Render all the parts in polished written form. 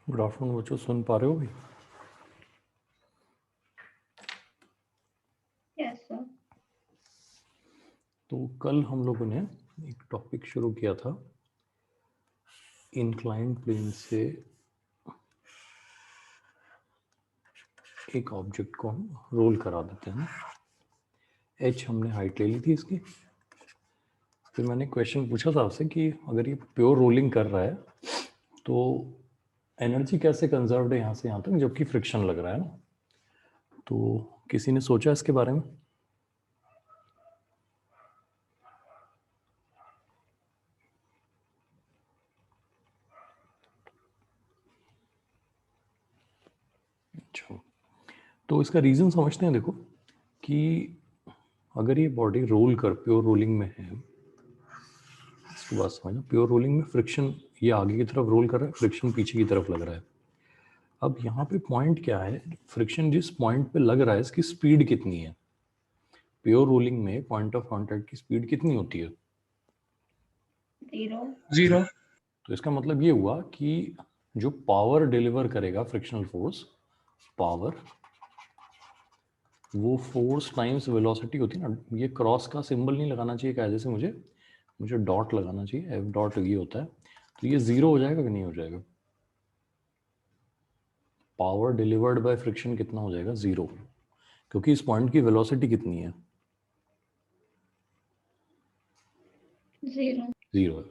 Good afternoon बच्चों, सुन पा रहे हो भी? Yes sir. तो कल हम लोगों ने एक टॉपिक शुरू किया था, इंक्लाइंड प्लेन से एक ऑब्जेक्ट को हम रोल करा देते हैं। एच हमने हाइट ले ली थी इसकी। फिर मैंने क्वेश्चन पूछा था आपसे कि अगर ये प्योर रोलिंग कर रहा है तो एनर्जी कैसे कंजर्व्ड है यहाँ से यहाँ तक, जबकि फ्रिक्शन लग रहा है ना। तो किसी ने सोचा इसके बारे में? अच्छा, तो इसका रीज़न समझते हैं। देखो कि अगर ये बॉडी रोल कर प्योर रोलिंग में है, इसकी बात समझना, प्योर रोलिंग में फ्रिक्शन ये आगे की तरफ रोल कर रहा है, फ्रिक्शन पीछे की तरफ लग रहा है। अब यहाँ पे पॉइंट क्या है, फ्रिक्शन जिस पॉइंट पे लग रहा है इसकी स्पीड कितनी है। प्योर रोलिंग में पॉइंट ऑफ कांटेक्ट की स्पीड कितनी होती है? 0। तो इसका मतलब ये हुआ कि जो पावर डिलीवर करेगा फ्रिक्शनल फोर्स, पावर वो फोर्स टाइम्स वेलोसिटी होती है ना। ये क्रॉस का सिंबल नहीं लगाना चाहिए कायदे से, मुझे डॉट लगाना चाहिए, एफ डॉट ये होता है। तो ये जीरो हो जाएगा कि नहीं हो जाएगा? पावर डिलीवर्ड बाय फ्रिक्शन कितना हो जाएगा? जीरो, क्योंकि इस पॉइंट की वेलोसिटी कितनी है? 0। जीरो है।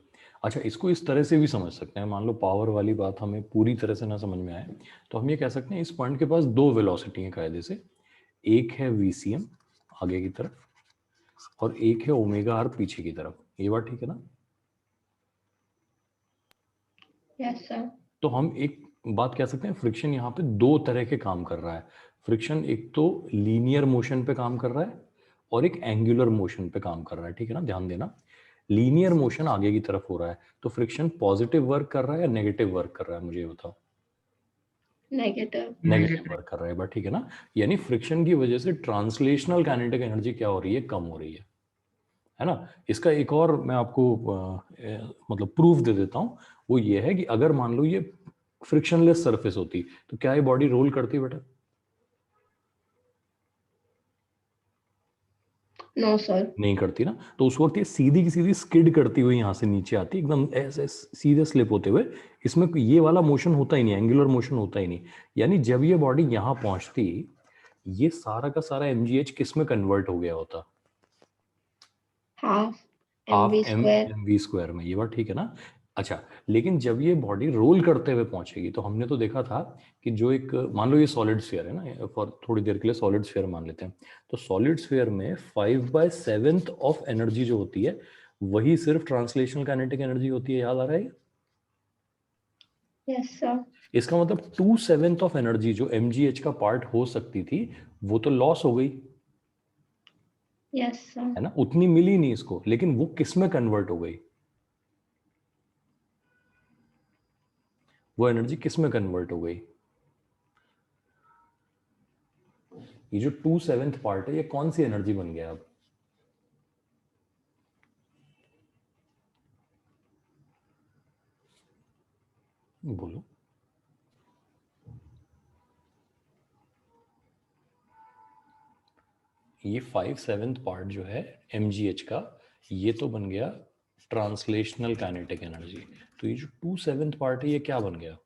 अच्छा, इसको इस तरह से भी समझ सकते हैं। मान लो पावर वाली बात हमें पूरी तरह से ना समझ में आए तो हम ये कह सकते हैं इस पॉइंट के पास दो वेलोसिटी है कायदे से। एक है वीसीएम आगे की तरफ और एक है ओमेगा आर पीछे की तरफ। ये बात ठीक है ना? Yes sir. तो हम एक बात कह सकते हैं, फ्रिक्शन यहाँ पे दो तरह के काम कर रहा है। फ्रिक्शन एक तो लीनियर मोशन पे काम कर रहा है और एक एंगुलर मोशन पे काम कर रहा है। ठीक है ना? ध्यान देना, लीनियर मोशन आगे की तरफ हो रहा है तो फ्रिक्शन पॉजिटिव वर्क कर रहा है या नेगेटिव वर्क कर रहा है, मुझे ये बताओ। नेगेटिव। नेगेटिव वर्क कर रहा है, बात ठीक है ना? यानी फ्रिक्शन की वजह से ट्रांसलेशनल काइनेटिक एनर्जी क्या हो रही है? कम हो रही है ना? इसका एक और मैं आपको मतलब प्रूफ दे देता हूं। वो ये है कि अगर मान लो ये फ्रिक्शनलेस सरफेस होती तो क्या ये बॉडी रोल करती बेटा? No sir. नहीं करती ना। तो उस वक्त ये सीधी की सीधी स्किड करती हुई यहां से नीचे आती, एकदम ऐसे सीधे स्लिप होते हुए। इसमें ये वाला मोशन होता ही नहीं, एंगुलर मोशन होता ही नहीं। यानी जब ये बॉडी यहां पहुंचती, ये सारा का सारा एमजीएच किस में कन्वर्ट हो गया होता? Half half mv M square. M V square में। ये बात ठीक है ना? अच्छा, लेकिन जब ये बॉडी रोल करते हुए पहुंचेगी तो हमने तो देखा था कि जो एक, मान लो ये सॉलिड स्फीयर है ना, फॉर थोड़ी देर के लिए सॉलिड स्फीयर मान लेते हैं। तो सॉलिड स्फीयर में 5/7 ऑफ एनर्जी जो होती है वही सिर्फ ट्रांसलेशनल काइनेटिक एनर्जी होती है। याद आ रहा है? Yes sir. इसका मतलब 2/7 ऑफ एनर्जी जो एमजीएच का पार्ट हो सकती थी वो तो लॉस हो गई, यस सर। है ना? उतनी मिली नहीं इसको, लेकिन वो किस में कन्वर्ट हो गई? वो एनर्जी किस में कन्वर्ट हो गई? ये जो 2/7 पार्ट है ये कौन सी एनर्जी बन गया अब? बोलो। ये 5/7 पार्ट जो है एमजीएच का, ये तो बन गया ट्रांसलेशनल काइनेटिक एनर्जी। तो ये जो 2/7 पार्ट है ये क्या बन गया?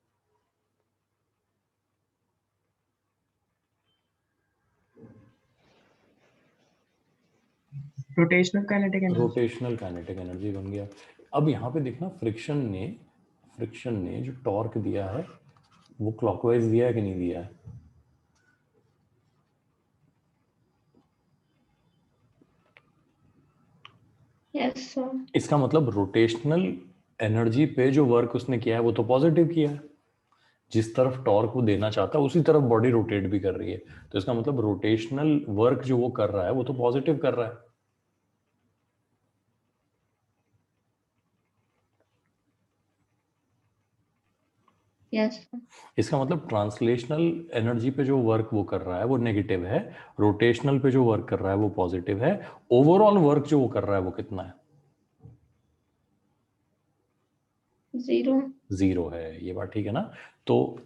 रोटेशनल काइनेटिक एनर्जी बन गया। अब यहाँ पे देखना, फ्रिक्शन ने जो टॉर्क दिया है वो क्लॉकवाइज दिया है कि नहीं दिया है? Yes sir. इसका मतलब रोटेशनल एनर्जी पे जो वर्क उसने किया है वो तो पॉजिटिव किया है। जिस तरफ टॉर्क वो देना चाहता है उसी तरफ बॉडी रोटेट भी कर रही है। तो इसका मतलब रोटेशनल वर्क जो वो कर रहा है वो तो पॉजिटिव कर रहा है। Yes sir. इसका मतलब ट्रांसलेशनल एनर्जी पे जो वर्क वो कर रहा है वो नेगेटिव है, रोटेशनल पे जो वर्क कर रहा है वो पॉजिटिव है। ओवरऑल वर्क जो वो कर रहा है वो कितना है? 0. 0 है, ये बात ठीक है ना। तो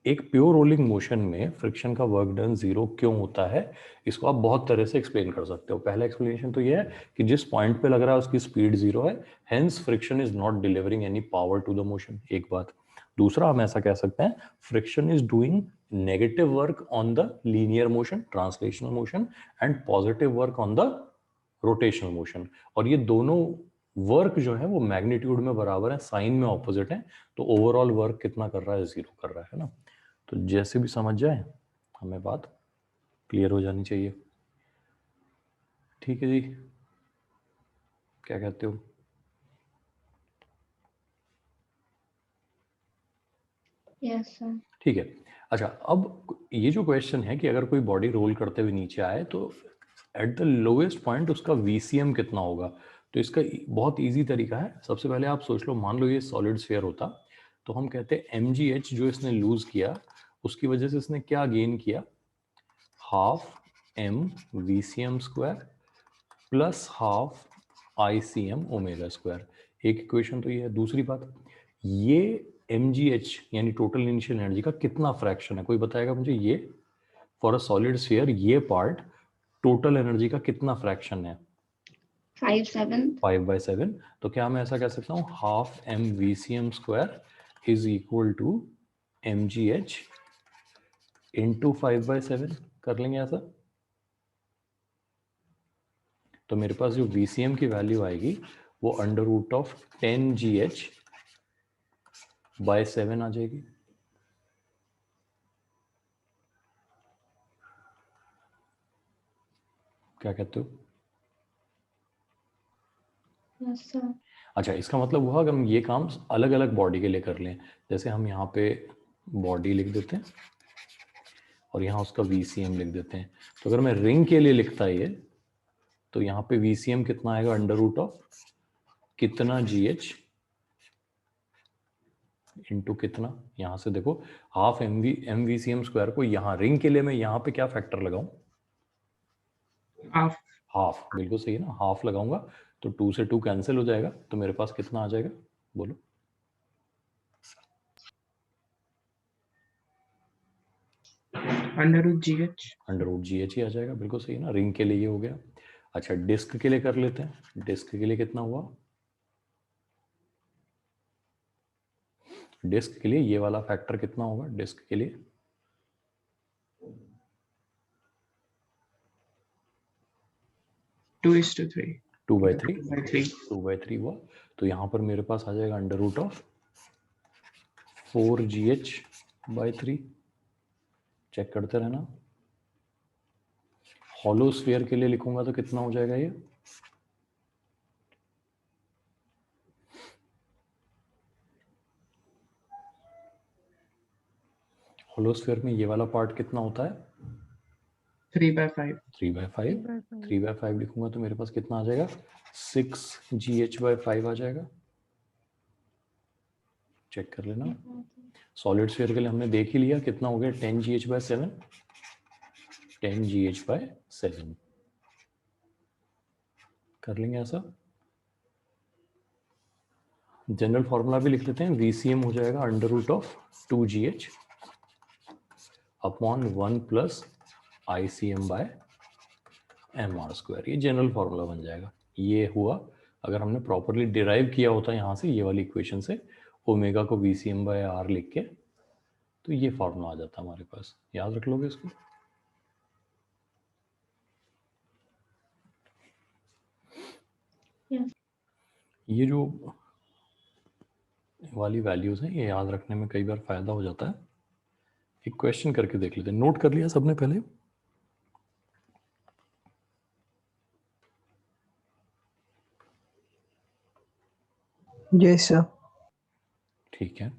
एक प्योर रोलिंग मोशन में फ्रिक्शन का वर्क डन 0 क्यों होता है, इसको आप बहुत तरह से एक्सप्लेन कर सकते हो। पहला एक्सप्लेनेशन तो ये है कि जिस पॉइंट पे लग रहा है उसकी स्पीड 0 है, hence friction is not delivering any power to the motion, एक बात। दूसरा, हम ऐसा कह सकते हैं friction is doing negative work on the linear motion, translational motion, and positive work on the rotational motion. और ये दोनों वर्क जो है वो मैग्नीट्यूड में बराबर है, साइन में ऑपोजिट है, तो ओवरऑल वर्क कितना कर रहा है, 0 कर रहा है ना। तो जैसे भी समझ जाए, हमें बात क्लियर हो जानी चाहिए। ठीक है जी, क्या कहते हो? Yes, sir. ठीक है। अच्छा, अब ये जो क्वेश्चन है कि अगर कोई बॉडी रोल करते हुए नीचे आए तो एट द लोएस्ट पॉइंट उसका VCM कितना होगा। तो इसका बहुत इजी तरीका है। सबसे पहले आप सोच लो, मान लो ये सॉलिड स्फीयर होता, तो हम कहते हैं mgh जो इसने लूज किया, उसकी वजह से इसने क्या गेन किया, half m VCM square plus half ICM omega square. एक इक्वेशन तो ये है। दूसरी बात, ये mgh यानी टोटल इनिशियल एनर्जी का कितना फ्रैक्शन है, कोई बताएगा मुझे? ये फॉर अ सॉलिड स्फीयर ये पार्ट टोटल एनर्जी का कितना फ्रैक्शन है? 5/7. 5/7। तो क्या मैं ऐसा कह सकता हूँ, half m VCM square is equal to mgh into 5/7। कर लेंगे ऐसा? तो मेरे पास जो VCM की वैल्यू आएगी वो अंडर रूट ऑफ 10gh/7 आ जाएगी। क्या कहते हो? Yes, sir. अच्छा, इसका मतलब हुआ अगर हम ये काम अलग अलग बॉडी के लिए कर लें, जैसे हम यहाँ पे बॉडी लिख देते हैं और यहाँ उसका VCM लिख देते हैं। तो अगर मैं रिंग के लिए लिखता ये, तो यहाँ पे VCM कितना आएगा, अंडर रूट ऑफ कितना GH इंटू कितना, यहाँ से देखो हाफ एम VCM स्क्वायर को यहाँ रिंग के लिए मैं यहाँ पे क्या फैक्टर लगाऊं, हाफ। हाफ, बिल्कुल सही है ना, हाफ लगाऊंगा तो 2 से 2 कैंसिल हो जाएगा, तो मेरे पास कितना आ जाएगा, बोलो? Under root GH। Under root GH ही आ जाएगा, बिल्कुल सही है ना। रिंग के लिए ये हो गया। अच्छा, डिस्क के लिए कर लेते हैं। डिस्क के लिए कितना हुआ? डिस्क के लिए ये वाला फैक्टर कितना होगा डिस्क के लिए? 2:3। 2/3। 2/3। 2/3 हुआ। तो यहाँ पर मेरे पास आ जाएगा under root of 4GH/3। Check करते रहना। हॉलो स्फीयर के लिए लिखूंगा तो कितना हो जाएगा ये? हॉलो स्फीयर में ये वाला पार्ट कितना होता है? 3/5। 3/5। 3/5 लिखूंगा तो मेरे पास कितना आ जाएगा? 6GH/5 आ जाएगा। चेक कर लेना। सॉलिड स्फीयर के लिए हमने देख ही लिया कितना हो गया, 10GH/7। 10GH/7 कर लेंगे ऐसा। जनरल फॉर्मूला भी लिख लेते हैं। VCM हो जाएगा under root of 2GH upon 1 plus ICM/mr²। ये जनरल फॉर्मूला बन जाएगा। ये हुआ अगर हमने प्रॉपरली डिराइव किया होता यहाँ से, ये वाली इक्वेशन से, ओमेगा को VCM/r लिख के, तो ये फॉर्मूला आ जाता हमारे पास। याद रख लोगे इसको? Yes. ये जो वाली वैल्यूज हैं ये याद रखने में कई बार फायदा हो जाता है। एक क्वेश्चन करके देख लेते हैं। नोट कर लिया सबने पहले? Yes sir. ठीक है,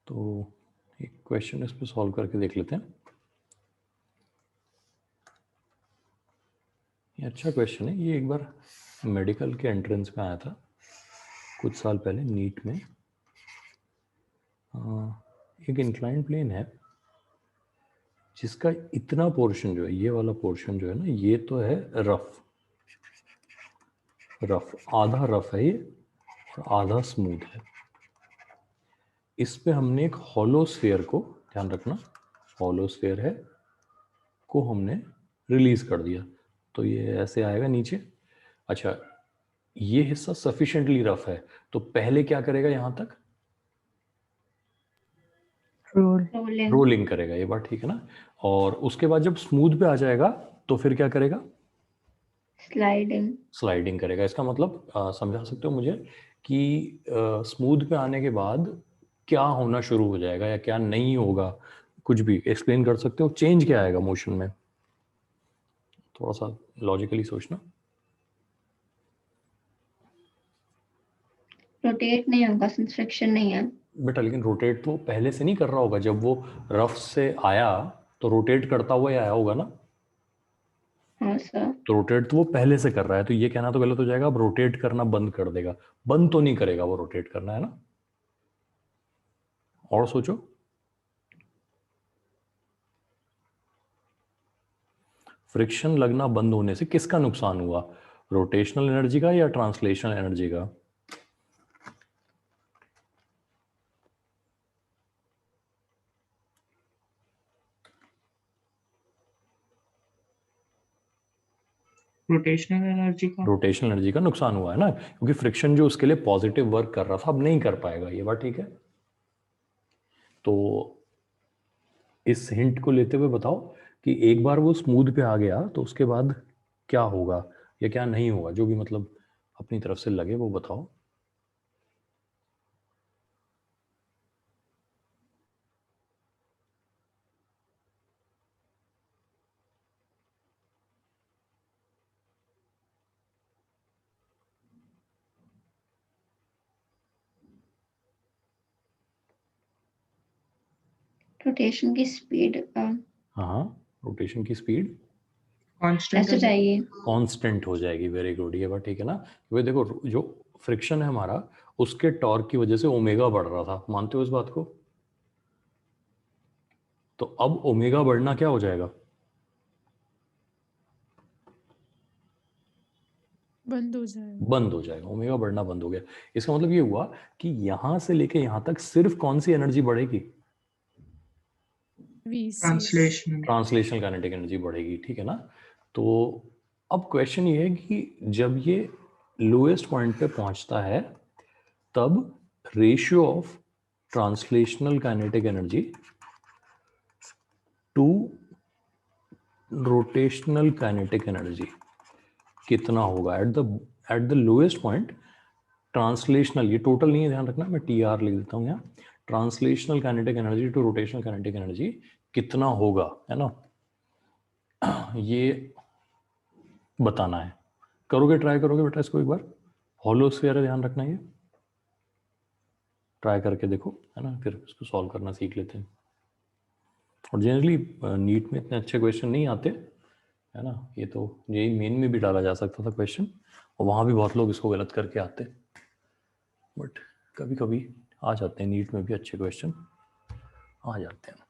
तो एक क्वेश्चन इस पे सॉल्व करके देख लेते हैं। ये अच्छा क्वेश्चन है। ये एक बार मेडिकल के एंट्रेंस में आया था कुछ साल पहले, नीट में। एक इंक्लाइन प्लेन है जिसका इतना पोर्शन जो है, ये वाला पोर्शन जो है ना, ये तो है रफ, आधा रफ है ये और आधा स्मूथ है। इस पे हमने एक हॉलो स्फीयर को, ध्यान रखना हॉलो स्फीयर है, को हमने रिलीज कर दिया, तो ये ऐसे आएगा नीचे। अच्छा, ये हिस्सा सफिशिएंटली रफ है, तो पहले क्या करेगा, यहां तक Roll. Rolling. रोलिंग करेगा, ये बात ठीक है ना। और उसके बाद जब स्मूथ पे आ जाएगा तो फिर क्या करेगा, Sliding. स्लाइडिंग करेगा। इसका मतलब समझा सकते हो मुझे कि स्मूथ पे आने के बाद क्या होना शुरू हो जाएगा या क्या नहीं होगा, कुछ भी एक्सप्लेन कर सकते हो, चेंज क्या आएगा मोशन में, थोड़ा सा लॉजिकली सोचना। Rotate नहीं होगा since friction नहीं है. बेटा लेकिन रोटेट तो पहले से नहीं कर रहा होगा, जब वो रफ से आया तो रोटेट करता हुआ ही आया होगा ना, हाँ सर. तो रोटेट तो वो पहले से कर रहा है, तो ये कहना तो गलत हो जाएगा अब रोटेट करना बंद कर देगा। बंद तो नहीं करेगा वो रोटेट करना, है ना। और सोचो, फ्रिक्शन लगना बंद होने से किसका नुकसान हुआ, रोटेशनल एनर्जी का या ट्रांसलेशनल एनर्जी का। रोटेशनल एनर्जी का। रोटेशनल एनर्जी का नुकसान हुआ है ना, क्योंकि फ्रिक्शन जो उसके लिए पॉजिटिव वर्क कर रहा था अब नहीं कर पाएगा, ये बात ठीक है। तो इस हिंट को लेते हुए बताओ कि एक बार वो स्मूथ पे आ गया तो उसके बाद क्या होगा या क्या नहीं होगा, जो भी मतलब अपनी तरफ से लगे वो बताओ। Rotation की speed हाँ, रोटेशन की स्पीड कांस्टेंट ऐसे चाहिए. कांस्टेंट हो जाएगी, वेरी गुड, ये बात ठीक है ना। क्योंकि देखो जो फ्रिक्शन है हमारा, उसके टॉर्क की वजह से ओमेगा बढ़ रहा था, मानते हो इस बात को। तो अब ओमेगा बढ़ना क्या हो जाएगा, बंद हो जाएगा। बंद हो जाएगा, ओमेगा बढ़ना बंद हो गया। इसका मतलब ये हुआ कि यहां से लेके यहां तक सिर्फ कौन सी एनर्जी बढ़ेगी, VC translation. Translational kinetic energy बढ़ेगी, ठीक है ना। तो अब क्वेश्चन ये है कि जब ये लोएस्ट पॉइंट पे पहुंचता है तब ratio of translational kinetic energy to rotational kinetic energy कितना होगा at the lowest point. Translational, ये टोटल नहीं है, ध्यान रखना, मैं TR लिख देता हूँ यहाँ। Translational kinetic energy to rotational kinetic energy कितना होगा, है ना, ये बताना है। करोगे, ट्राई करोगे बेटा इसको एक बार, हॉलो स्फीयर है, ध्यान रखना, ये ट्राई करके देखो, है ना, फिर इसको सॉल्व करना सीख लेते हैं। और जनरली नीट में इतने अच्छे क्वेश्चन नहीं आते, है ना, ये तो यही मेन में भी डाला जा सकता था क्वेश्चन, और वहाँ भी बहुत लोग इसको गलत करके आते, बट कभी कभी आ जाते हैं, नीट में भी अच्छे क्वेश्चन आ जाते हैं।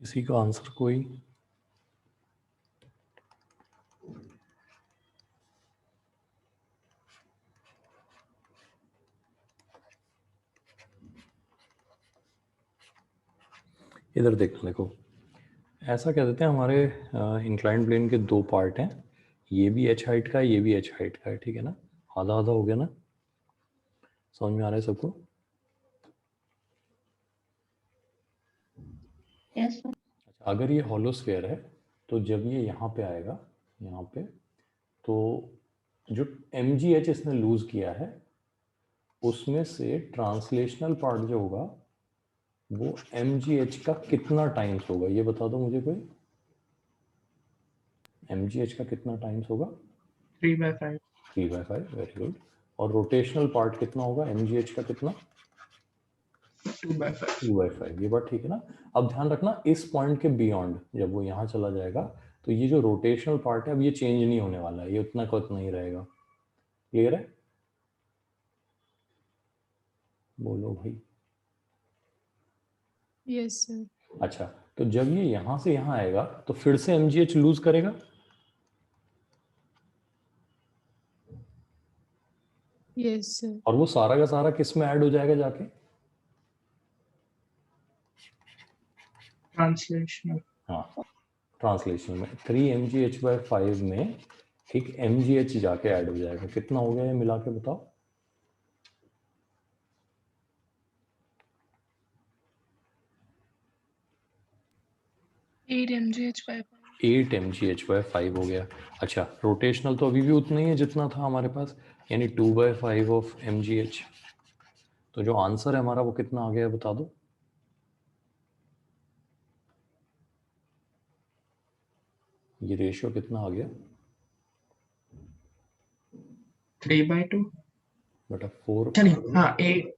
इसी का आंसर कोई, इधर देखो, ऐसा कह देते हैं हमारे इंक्लाइंड प्लेन के दो पार्ट हैं, ये भी h हाइट का है, ये भी h हाइट का है, ठीक है ना, आधा आधा हो गया ना, समझ में आ रहा है सबको? Yes sir. अच्छा, अगर ये हॉलोस्फेयर है तो जब ये यहाँ पे आएगा, यहाँ पे, तो जो mgh इसने लूज किया है उसमें से ट्रांसलेशनल पार्ट जो होगा वो mgh का कितना टाइम्स होगा, ये बता दो मुझे कोई। mgh का कितना टाइम्स होगा? 3/5. 3/5, वेरी गुड। और रोटेशनल पार्ट कितना होगा mgh का कितना? 2/5. 2/5, ये बात ठीक है ना। अब ध्यान रखना इस पॉइंट के बियॉन्ड जब वो यहाँ चला जाएगा तो ये जो रोटेशनल पार्ट है अब ये चेंज नहीं होने वाला है, ये उतना का उतना ही रहेगा। क्लियर है? बोलो भाई। Yes sir. अच्छा, तो जब ये यहाँ से यहाँ आएगा तो फिर से mgh लूज करेगा? Yes sir. और वो सारा का सारा किस में ऐड हो जाएगा जाके? Translational. हाँ, ट्रांसलेशन में 3 mgh/5 में एक mgh जाके ऐड हो जाएगा। कितना हो गया ये मिला के बताओ? 8 mgh/5. 8 mgh/5 हो गया। अच्छा, रोटेशनल तो अभी भी उतना ही है जितना था हमारे पास, यानी 2/5 ऑफ mgh। तो जो आंसर है हमारा वो कितना आ गया बता दो? ये रेशियो कितना आ गया 3/2. बेटा? 4 चलिए हाँ 8.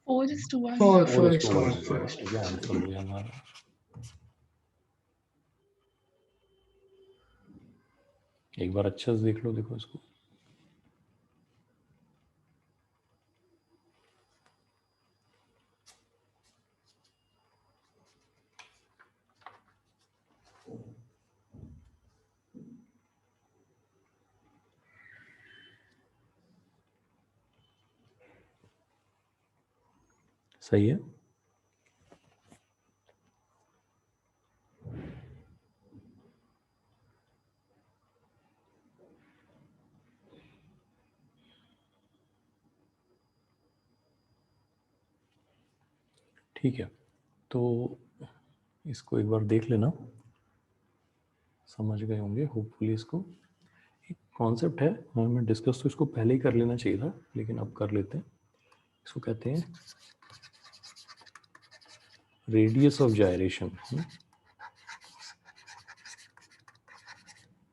4:1. 4:1. ये आंसर हो गया हमारा। एक बार अच्छे से देख लो, देखो इसको। सही है। ठीक है, तो इसको एक बार देख लेना, समझ गए होंगे होपफुली। इसको एक कॉन्सेप्ट है, हमें डिस्कस तो इसको पहले ही कर लेना चाहिए था लेकिन अब कर लेते हैं। इसको कहते हैं radius of gyration.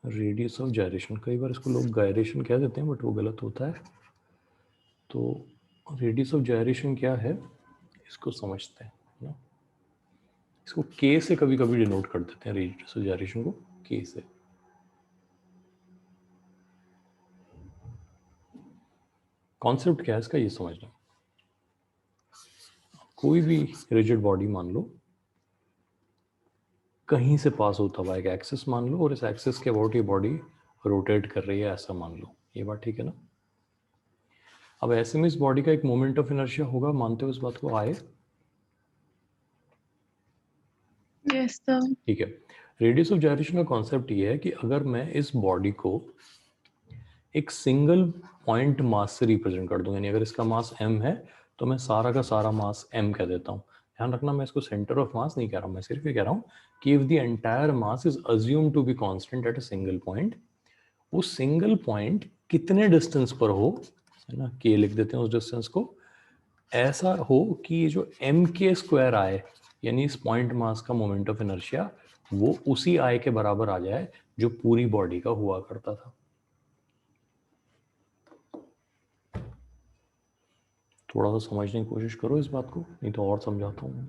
Radius of gyration, कई बार इसको लोग गायरेशन कह देते हैं बट वो गलत होता है। तो रेडियस ऑफ जायरेशन क्या है इसको समझते हैं ना। इसको के से कभी कभी डिनोट कर देते हैं, रेडियस ऑफ जायरेशन को के से। कॉन्सेप्ट क्या है इसका ये समझना। कोई भी रिजिड बॉडी मान लो, कहीं से पास होता हुआ एक एक्सिस मान लो और इस एक्सिस के अबाउट ये बॉडी रोटेट कर रही है ऐसा मान लो, ये बात ठीक है ना। अब ऐसे में इस बॉडी का एक मोमेंट ऑफ इनर्शिया होगा, मानते हो इस बात को? आए? Yes sir. ठीक है, रेडियस ऑफ जायरेशन का कॉन्सेप्ट ये है कि अगर मैं इस बॉडी को एक सिंगल पॉइंट मास से रिप्रेजेंट कर दूं, यानी अगर इसका मास m है तो मैं सारा का सारा मास m कह देता हूं। ध्यान रखना, मैं इसको सेंटर ऑफ मास नहीं कह रहा हूं, मैं सिर्फ ये कह रहा हूं कि if the entire mass is assumed to be constant at a single point, वो सिंगल पॉइंट कितने डिस्टेंस पर हो, है ना, k लिख देते हैं उस डिस्टेंस को, ऐसा हो कि ये जो mk² आए, यानी इस पॉइंट मास का मोमेंट ऑफ इनर्शिया, वो उसी i के बराबर आ जाए जो पूरी बॉडी का हुआ करता था। थोड़ा सा समझने की कोशिश करो इस बात को, नहीं तो और समझाता हूँ।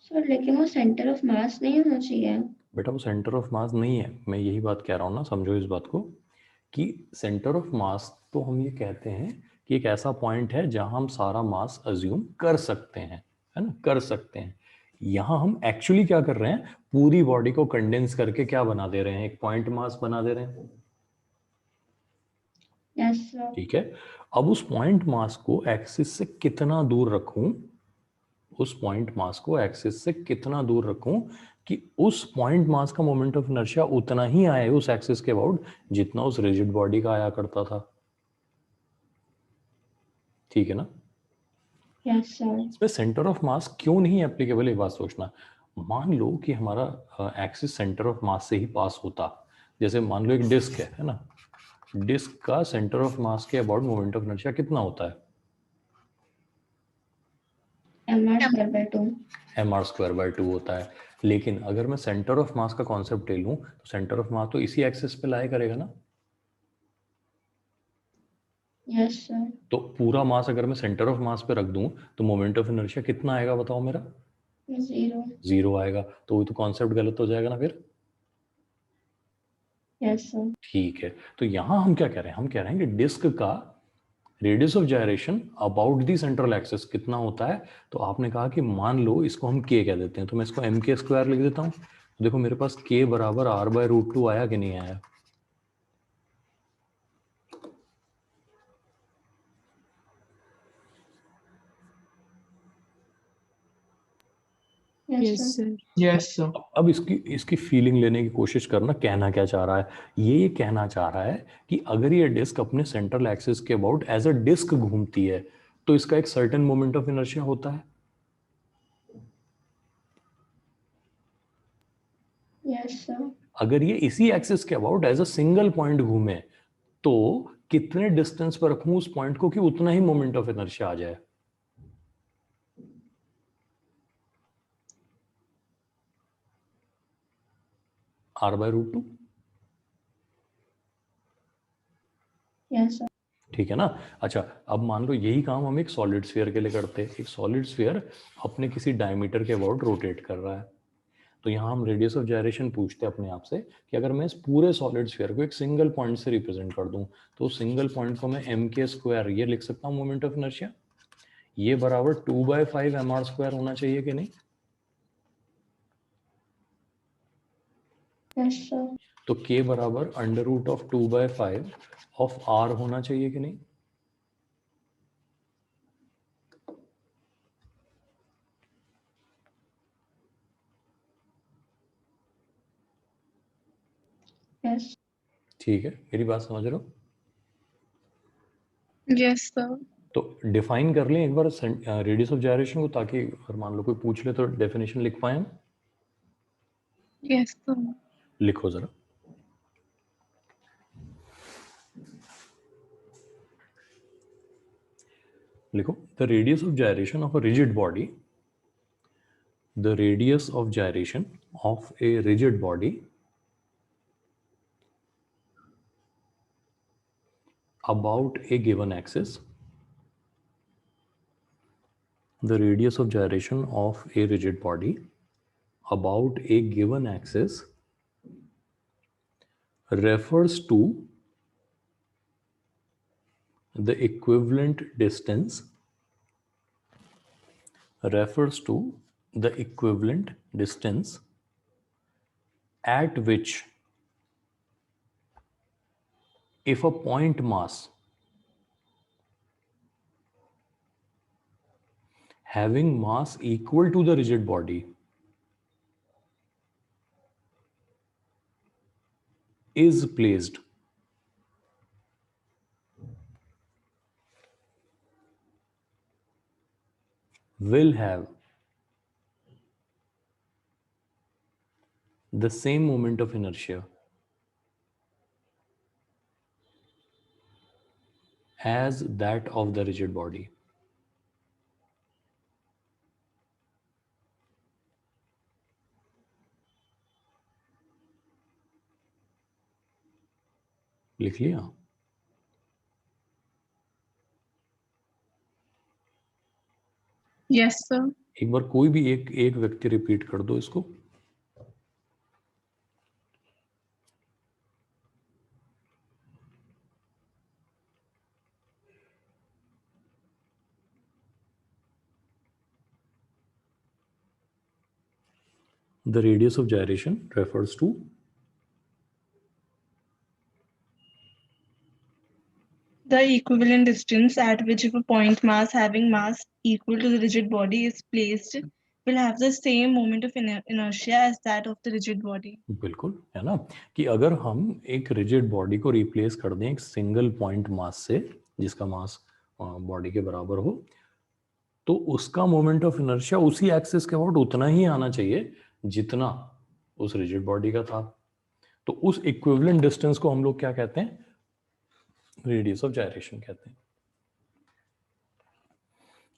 सर लेकिन वो सेंटर ऑफ मास नहीं होना चाहिए। बेटा वो सेंटर ऑफ मास नहीं है, मैं यही बात कह रहा हूँ ना, समझो इस बात को कि सेंटर ऑफ मास तो हम ये कहते हैं कि एक ऐसा पॉइंट है जहां हम सारा मास अज्यूम कर सकते हैं, है ना, कर सकते हैं। यहां हम एक्चुअली क्या कर रहे हैं, पूरी बॉडी को कंडेंस करके क्या बना दे रहे हैं, एक पॉइंट मास बना दे रहे हैं। Yes, sir. ठीक है, अब उस पॉइंट मास को एक्सिस से कितना दूर रखूं, उस पॉइंट मास को एक्सिस से कितना दूर रखूं कि उस पॉइंट मास का मोमेंट ऑफ इनर्शिया उतना ही आए उस एक्सिस के अबाउट जितना उस रिजिड बॉडी का आया करता था। ठीक है ना। Yes, sir. इसमें सेंटर ऑफ मास क्यों नहीं एप्लीकेबल, ये बात सोचना। मान लो कि हमारा एक्सिस सेंटर ऑफ मास से ही पास होता, जैसे मान लो एक डिस्क है ना, डिस्क का सेंटर ऑफ मास के अबाउट मोमेंट ऑफ इनर्शिया कितना होता है, mr square by 2. mr² होता है। लेकिन अगर मैं सेंटर ऑफ मास का कॉन्सेप्ट ले लूं तो सेंटर ऑफ मास तो इसी एक्सिस पे लाई करेगा ना। Yes, sir. तो पूरा मास अगर मैं सेंटर ऑफ मास पे रख दूं तो मोमेंट ऑफ इनर्शिया कितना आएगा बताओ मेरा, 0. 0 आएगा। तो वो तो कॉन्सेप्ट गलत हो जाएगा ना फिर। Yes, sir. ठीक है, तो यहां हम क्या कह रहे हैं, हम कह रहे हैं कि डिस्क का radius of gyration about the central axis कितना होता है। तो आपने कहा कि मान लो इसको हम k कह देते हैं, तो मैं इसको mk² लिख देता हूं। तो देखो मेरे पास k बराबर r/√2 आया कि नहीं आया। Yes, Yes, sir. sir. Yes, sir. अब इसकी इसकी फीलिंग लेने की कोशिश करना, कहना क्या चाह रहा है। ये कहना चाह रहा है कि अगर ये डिस्क अपने सेंट्रल एक्सिस के अबाउट एज अ डिस्क घूमती है तो इसका एक सर्टेन मोमेंट ऑफ इनर्शिया होता है। Yes, sir. अगर ये इसी एक्सिस के about as a single point घूमे तो कितने डिस्टेंस पर रखूं उस पॉइंट को कि उतना ही मोमेंट ऑफ इनर्शिया आ जाए। r/√2। Yes, sir. ठीक है ना। अच्छा, अब मान लो यही काम हम एक सॉलिड स्फीयर के लिए करते हैं। एक सॉलिड स्फीयर अपने किसी डायमीटर के अबाउट रोटेट कर रहा है, तो यहाँ हम रेडियस ऑफ जायरेशन पूछते हैं अपने आप से कि अगर मैं इस पूरे सॉलिड स्फीयर को एक सिंगल पॉइंट से रिप्रेजेंट कर दूं तो सिंगल पॉइंट को मैं mk² ये लिख सकता हूँ मोमेंट ऑफ इनर्शिया। ये बराबर 2/5 mr² होना चाहिए कि नहीं। Yes, sir. तो k बराबर √2/5 ऑफ r होना चाहिए कि नहीं। Yes. ठीक है, मेरी बात समझ रहे हो। Yes, sir. तो डिफाइन कर लें एक बार रेडियस ऑफ जायरेशन को, ताकि अगर मान लो कोई पूछ ले तो डेफिनेशन लिख पाए हम। Yes, sir. लिखो जरा। लिखो, the radius of gyration of a rigid body, the radius of gyration of a rigid body about a given axis, the radius of gyration of a rigid body about a given axis refers to the equivalent distance at which if a point mass having mass equal to the rigid body is placed will have the same moment of inertia as that of the rigid body. लिख लिया। Yes, sir. एक बार कोई भी एक व्यक्ति repeat कर दो इसको। The radius of gyration refers to The equivalent distance at which a point mass having mass equal to the rigid body is placed will have the same moment of inertia as that of the rigid body. बिल्कुल, है ना, कि अगर हम एक rigid body को replace कर दें एक सिंगल पॉइंट मास से जिसका मास बॉडी के बराबर हो, तो उसका मोमेंट ऑफ इनर्शिया उसी एक्सिस के अबाउट उतना ही आना चाहिए जितना उस रिजिड बॉडी का था। तो उस इक्विवेलेंट डिस्टेंस को हम लोग क्या कहते हैं? रेडियस ऑफ जायरेशन कहते हैं।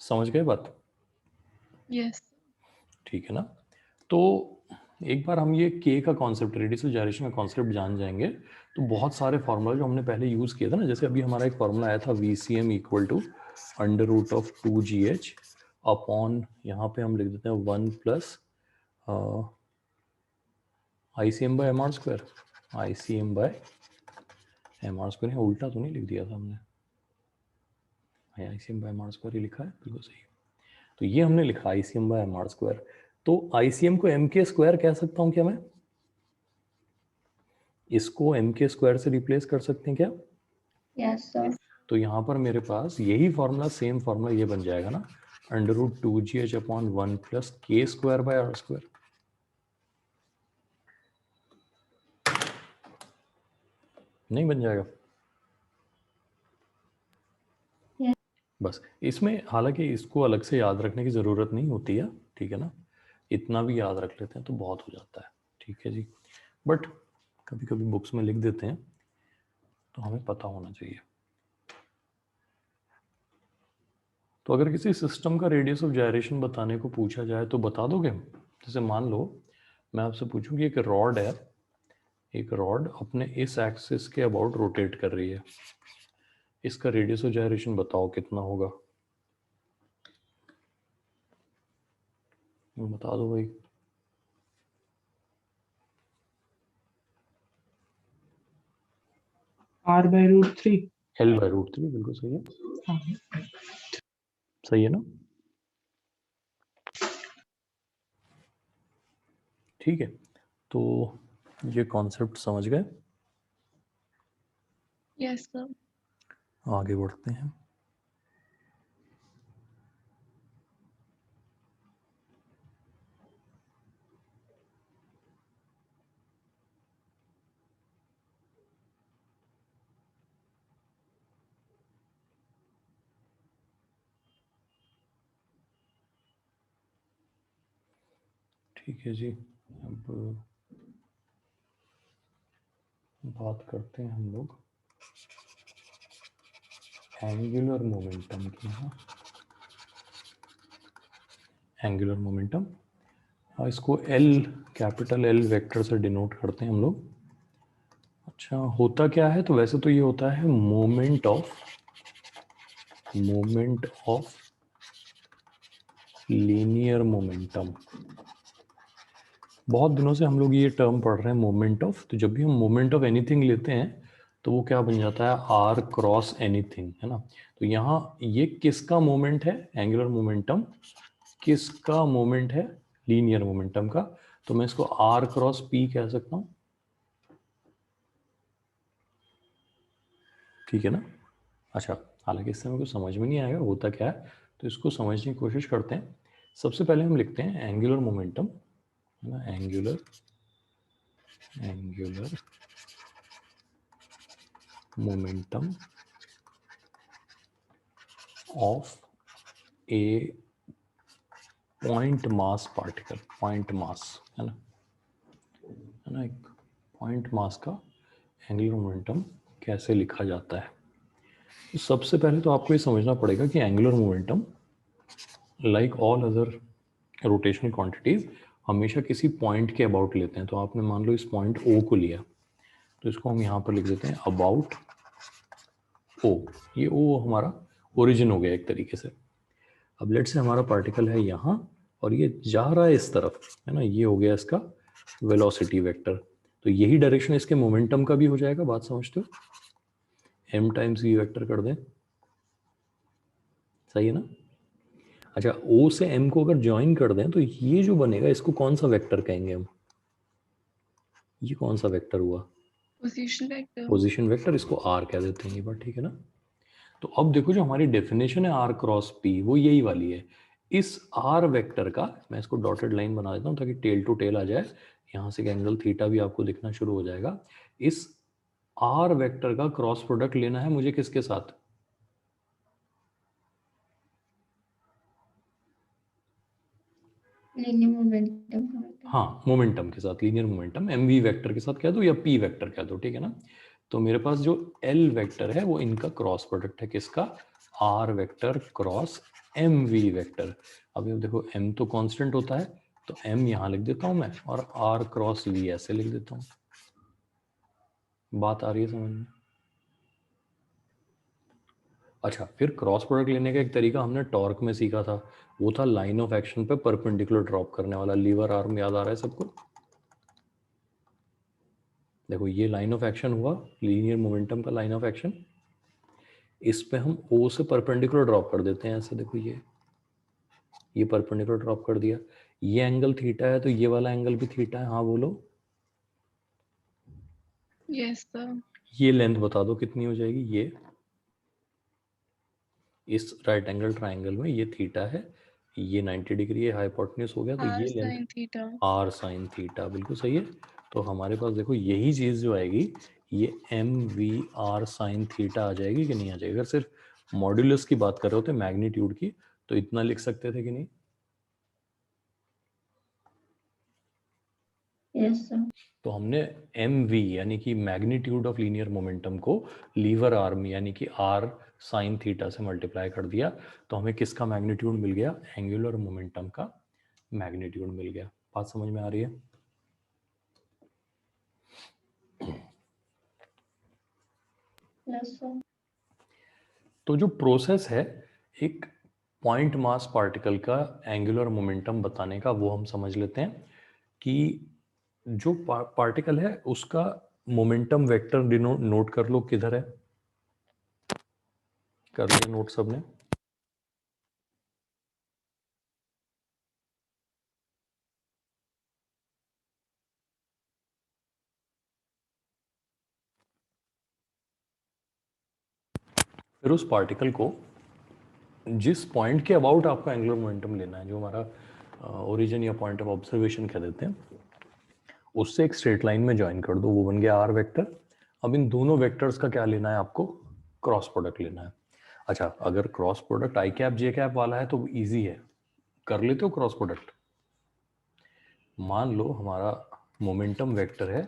समझ गए बात? Yes. ठीक है ना। तो एक बार हम ये k का कॉन्सेप्ट, रेडियस ऑफ जायरेशन का कॉन्सेप्ट जान जाएंगे तो बहुत सारे फार्मूला जो हमने पहले यूज किए थे ना, जैसे अभी हमारा एक फार्मूला आया था VCM equal to under root of 2GH upon, यहाँ पे हम लिख देते हैं 1 plus ICM by MR square, ICM by MR square. उल्टा तो नहीं लिख दिया था हमने? ICM बाय MR स्क्वायर ही लिखा है, बिल्कुल सही। तो ये हमने लिखा ICM बाय MR स्क्वायर। तो ICM को MK स्क्वायर कह सकता हूँ क्या मैं? इसको MK स्क्वायर से रिप्लेस कर सकते हैं क्या? Yes sir. तो यहाँ पर मेरे पास यही फॉर्मूला, सेम फॉर्मूला ये बन जाएगा ना, under root 2GH upon 1 plus K square by R square. नहीं बन जाएगा? बस इसमें हालांकि इसको अलग से याद रखने की ज़रूरत नहीं होती है, ठीक है ना, इतना भी याद रख लेते हैं तो बहुत हो जाता है, ठीक है जी। बट कभी कभी बुक्स में लिख देते हैं तो हमें पता होना चाहिए। तो अगर किसी सिस्टम का रेडियस ऑफ जायरेशन बताने को पूछा जाए तो बता दोगे? जैसे मान लो मैं आपसे पूछूं कि एक रॉड है, एक रॉड अपने इस एक्सिस के अबाउट रोटेट कर रही है, इसका रेडियस ऑफ जायरेशन बताओ कितना होगा? बता दो भाई। R/√3। L/√3 बिल्कुल सही है। सही है ना? ठीक है, तो ये कॉन्सेप्ट समझ गए? Yes, sir. आगे बढ़ते हैं। ठीक है जी, अब बात करते हैं हम लोग एंगुलर मोमेंटम की। हाँ, एंगुलर मोमेंटम, इसको L, कैपिटल L वेक्टर से डिनोट करते हैं हम लोग। अच्छा, होता क्या है? तो वैसे तो ये होता है मोमेंट ऑफ लीनियर मोमेंटम। बहुत दिनों से हम लोग ये टर्म पढ़ रहे हैं मोमेंट ऑफ। तो जब भी हम मोमेंट ऑफ एनीथिंग लेते हैं तो वो क्या बन जाता है? आर क्रॉस एनीथिंग, है ना। तो यहाँ ये किसका मोमेंट है? एंगुलर मोमेंटम किसका मोमेंट है? लीनियर मोमेंटम का। तो मैं इसको आर क्रॉस पी कह सकता हूँ, ठीक है ना। अच्छा, हालांकि इससे हमें कुछ समझ में नहीं आएगा होता क्या है, तो इसको समझने की कोशिश करते हैं। सबसे पहले हम लिखते हैं एंगुलर मोमेंटम, है ना, angular momentum of A point mass particle. Point mass, है ना, एक पॉइंट मास का एंगुलर मोमेंटम कैसे लिखा जाता है। तो सबसे पहले तो आपको ये समझना पड़ेगा कि angular momentum like all other rotational quantities हमेशा किसी पॉइंट के अबाउट लेते हैं। तो आपने मान लो इस पॉइंट O को लिया, तो इसको हम यहाँ पर लिख देते हैं अबाउट O। ये O हमारा ओरिजिन हो गया एक तरीके से। अब लेट से हमारा पार्टिकल है यहाँ और ये जा रहा है इस तरफ, है ना, ये हो गया इसका वेलोसिटी वेक्टर। तो यही डायरेक्शन इसके मोमेंटम का भी हो जाएगा। बात समझते हो? m टाइम्स v वेक्टर कर दें, सही है ना। अच्छा, ओ से एम को अगर ज्वाइन कर दें तो ये जो बनेगा इसको कौन सा वेक्टर कहेंगे हम? ये कौन सा वेक्टर हुआ? Position vector. पोजीशन वेक्टर, इसको आर कह देते हैं, ये बात ठीक है ना? तो अब देखो जो हमारी डेफिनेशन है आर क्रॉस पी वो यही वाली है। इस आर वेक्टर का मैं इसको डॉटेड लाइन बना देता हूँ ताकि टेल टू टेल आ जाए, यहाँ से एंगल थीटा भी आपको दिखना शुरू हो जाएगा। इस आर वेक्टर का क्रॉस प्रोडक्ट लेना है मुझे किसके साथ? Linear momentum. हाँ, मोमेंटम के साथ, linear momentum M V vector के साथ कह दो या पी वेक्टर कह दो, ठीक है ना? तो मेरे पास जो एल वेक्टर है वो इनका क्रॉस प्रोडक्ट है, किसका? R vector cross M V vector. अब ये देखो एम तो कांस्टेंट होता है, तो एम यहाँ लिख देता हूँ मैं और आर क्रॉस वी ऐसे लिख देता हूँ। बात आ रही है समझ में? अच्छा, फिर क्रॉस प्रोडक्ट लेने का एक तरीका हमने टॉर्क में सीखा था, वो था लाइन ऑफ एक्शन पे परपेंडिकुलर ड्रॉप करने वाला लीवर आर्म, याद आ रहा है सबको? देखो ये लाइन ऑफ एक्शन हुआ, लीनियर मोमेंटम का लाइन ऑफ एक्शन, इस पे हम O से परपेंडिकुलर ड्रॉप कर देते हैं ऐसे। देखो ये परपेंडिकुलर ड्रॉप कर दिया, ये एंगल थीटा है तो ये वाला एंगल भी थीटा है। हाँ बोलो। Yes, sir. ये लेंथ बता दो कितनी हो जाएगी? ये इस राइट एंगल ट्राइंगल में ये थीटा है, ये 90 डिग्री है, हाइपोटेन्यूज हो गया, तो R ये length sin theta. R sine theta, बिल्कुल सही है। तो हमारे पास देखो यही चीज जो आएगी ये m v r sine theta आ जाएगी कि नहीं आ जाएगी? अगर सिर्फ मॉड्यूलस की बात कर रहे होते मैग्नीट्यूड की तो इतना लिख सकते थे कि नहीं? Yes sir. तो हमने एम वी यानी कि मैग्नीट्यूड ऑफ लीनियर मोमेंटम को लीवर आर्म यानी कि आर साइन थीटा से मल्टीप्लाई कर दिया, तो हमें किसका मैग्नीट्यूड मिल गया? एंगुलर मोमेंटम का मैग्नीट्यूड मिल गया। बात समझ में आ रही है? Yes sir. तो जो प्रोसेस है एक पॉइंट मास पार्टिकल का एंगुलर मोमेंटम बताने का, वो हम समझ लेते हैं कि जो पार्टिकल है उसका मोमेंटम वेक्टर नोट कर लो, किधर है? कर लिया नोट सबने? फिर उस पार्टिकल को जिस पॉइंट के अबाउट आपका एंगुलर मोमेंटम लेना है, जो हमारा ओरिजिन या पॉइंट ऑफ ऑब्जर्वेशन कह देते हैं, उससे एक स्ट्रेट लाइन में ज्वाइन कर दो, वो बन गया आर वेक्टर। अब इन दोनों वेक्टर्स का क्या लेना है आपको? क्रॉस प्रोडक्ट लेना है। अच्छा, अगर cross product I cap J cap वाला है तो इजी है, कर लेते हो क्रॉस प्रोडक्ट। मान लो हमारा मोमेंटम वेक्टर है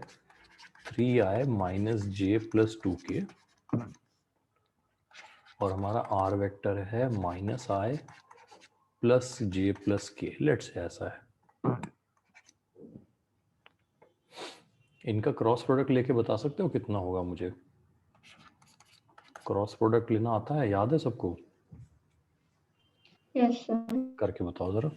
3i माइनस जे प्लस 2k और हमारा आर वेक्टर है माइनस आई प्लस जे प्लस के, लेट्स से ऐसा है। इनका क्रॉस प्रोडक्ट लेके बता सकते हो कितना होगा? मुझे क्रॉस प्रोडक्ट लेना आता है, याद है सबको? Yes sir. करके बताओ जरा।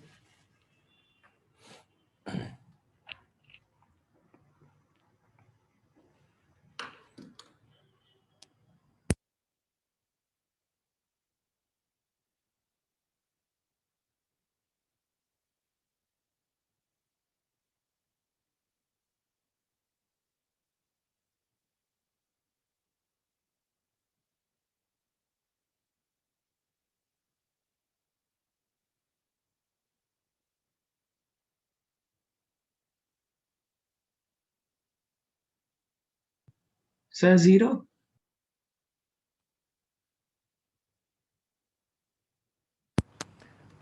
Sir, 0?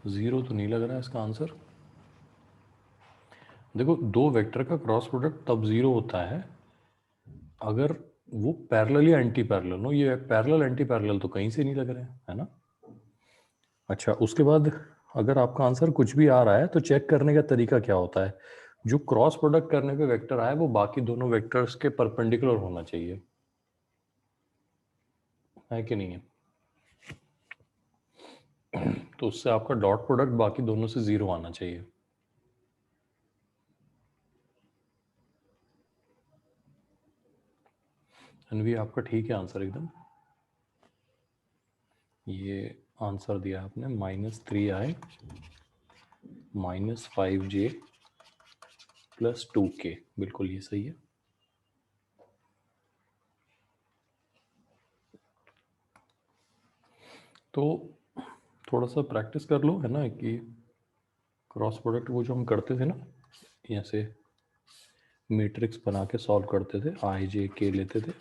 जीरो तो नहीं लग रहा है इसका आंसर। देखो दो वेक्टर का क्रॉस प्रोडक्ट तब जीरो होता है अगर वो पैरेलल या एंटी पैरेलल हो। ये पैरेलल एंटी पैरेलल तो कहीं से नहीं लग रहे हैं, है ना? अच्छा, उसके बाद अगर आपका आंसर कुछ भी आ रहा है तो चेक करने का तरीका क्या होता है? जो क्रॉस प्रोडक्ट करने पे वेक्टर आए वो बाकी दोनों वेक्टर्स के परपेंडिकुलर होना चाहिए, है कि नहीं है? तो उससे आपका डॉट प्रोडक्ट बाकी दोनों से जीरो आना चाहिए। अनवी आपका ठीक है आंसर एकदम। ये आंसर दिया आपने -3i -5j + 2k, बिल्कुल ये सही है। तो थोड़ा सा प्रैक्टिस कर लो, है ना, कि क्रॉस प्रोडक्ट वो जो हम करते थे ना, ऐसे मैट्रिक्स बना के सॉल्व करते थे, आई जे के लेते थे,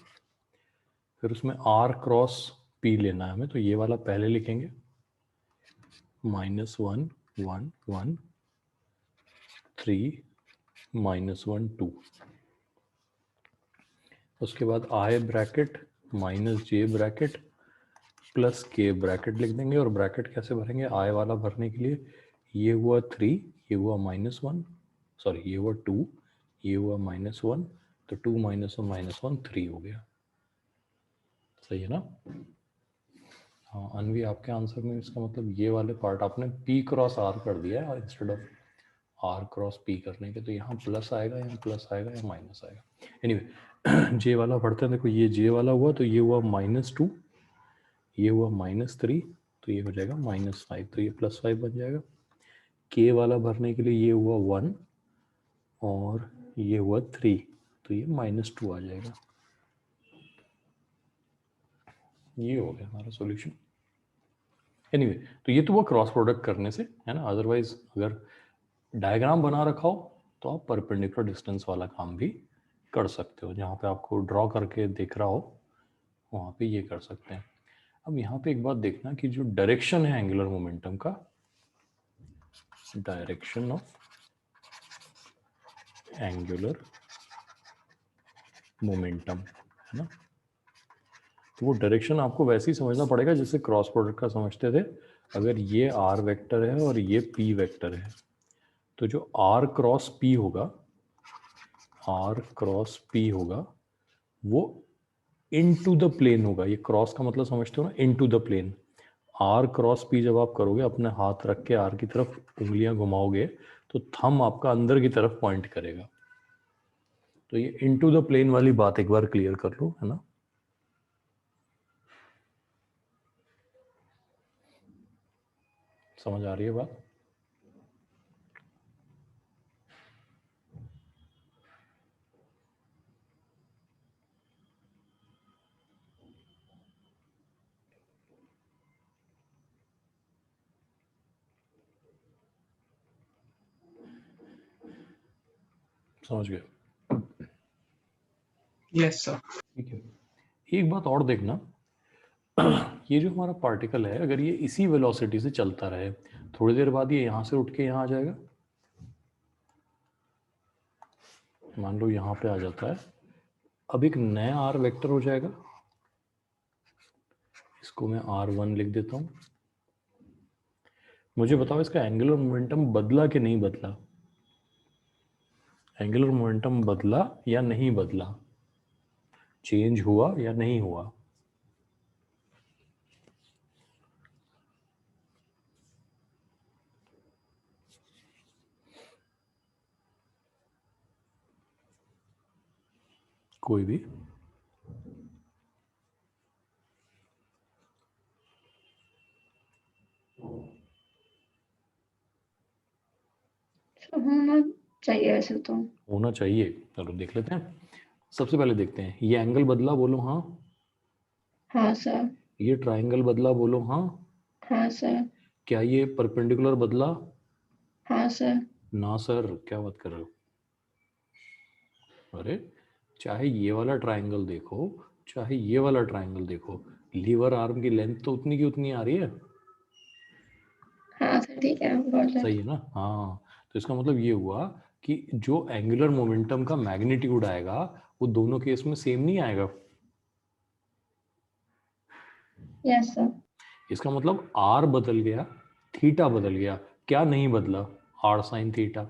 फिर उसमें r क्रॉस p लेना है हमें। तो ये वाला पहले लिखेंगे, -1 1 1 3 -1 2। उसके बाद i bracket -j bracket +k bracket लिख देंगे। और ब्रैकेट कैसे भरेंगे i वाला भरने के लिए? ये हुआ 3, ये हुआ -1, सॉरी ये हुआ 2, ये हुआ -1, तो 2 - 1 -1 3 हो गया। सही है ना? हाँ अनवी, आपके आंसर में इसका मतलब ये वाले पार्ट आपने p क्रॉस r कर दिया है instead of r cross p करने के। तो यहाँ प्लस आएगा, यहाँ प्लस आएगा, यहाँ माइनस आएगा। एनीवे j वाला पढ़ते हैं। देखो ये j वाला हुआ तो ये हुआ -2, ये हुआ -3, तो ये हो जाएगा -5, तो ये +5 बन जाएगा। k वाला भरने के लिए ये हुआ 1 और ये हुआ 3, तो ये -2 आ जाएगा। ये हो गया हमारा सॉल्यूशन। एनीवे तो ये तो वो क्रॉस प्रोडक्ट करने से, है ना। अदरवाइज अगर डायग्राम बना रखा हो तो आप परपेंडिकुलर डिस्टेंस वाला काम भी कर सकते हो। जहाँ पे आपको ड्रॉ करके दिख रहा हो वहाँ पे ये कर सकते हैं। अब यहाँ पे एक बात देखना कि जो डायरेक्शन है एंगुलर मोमेंटम का, डायरेक्शन ऑफ एंगुलर मोमेंटम, है ना, तो वो डायरेक्शन आपको वैसे ही समझना पड़ेगा जैसे क्रॉस प्रोडक्ट का समझते थे। अगर ये r वेक्टर है और ये p वेक्टर है, तो जो r क्रॉस p होगा, r क्रॉस p होगा, वो इनटू द प्लेन होगा। ये क्रॉस का मतलब समझते हो ना, into the plane. r cross p जब आप करोगे, अपने हाथ रख के r की तरफ उंगलियां घुमाओगे तो थंब आपका अंदर की तरफ पॉइंट करेगा। तो ये इनटू द प्लेन वाली बात एक बार क्लियर कर लो, है ना। समझ आ रही है बात? समझ गए? Yes, sir. ठीक है। एक बात और देखना, ये जो हमारा पार्टिकल है, अगर ये इसी वेलोसिटी से चलता रहे, थोड़ी देर बाद ये यहाँ से उठ के यहाँ आ जाएगा। मान लो यहाँ पे आ जाता है, अब एक नया r वेक्टर हो जाएगा। इसको मैं r1 लिख देता हूँ। मुझे बताओ इसका एंगुलर मोमेंटम बदला कि नहीं बदला? एंगुलर मोमेंटम बदला या नहीं बदला? चेंज हुआ या नहीं हुआ? कोई भी? होना चाहिए ऐसे तो। होना चाहिए। चलो देख लेते हैं। सबसे पहले देखते हैं, ये एंगल बदला, बोलो हाँ। हाँ सर। ये ट्राइंगल बदला, बोलो हाँ। हाँ सर। क्या ये परपेंडिकुलर बदला? हाँ सर। ना सर, क्या बात कर रहे हो? अरे चाहे ये वाला ट्राइंगल देखो, चाहे ये वाला ट्राइंगल देखो, लीवर आर्म की लेंथ तो उतनी की उतनी आ रही है। हाँ सर ठीक है, गॉट इट। सही है ना? हाँ, तो इसका मतलब ये हुआ कि जो एंगुलर मोमेंटम का मैग्नीट्यूड आएगा वो दोनों केस में सेम नहीं आएगा। Yes sir. इसका मतलब आर बदल गया, थीटा बदल गया, क्या नहीं बदला? R sine theta.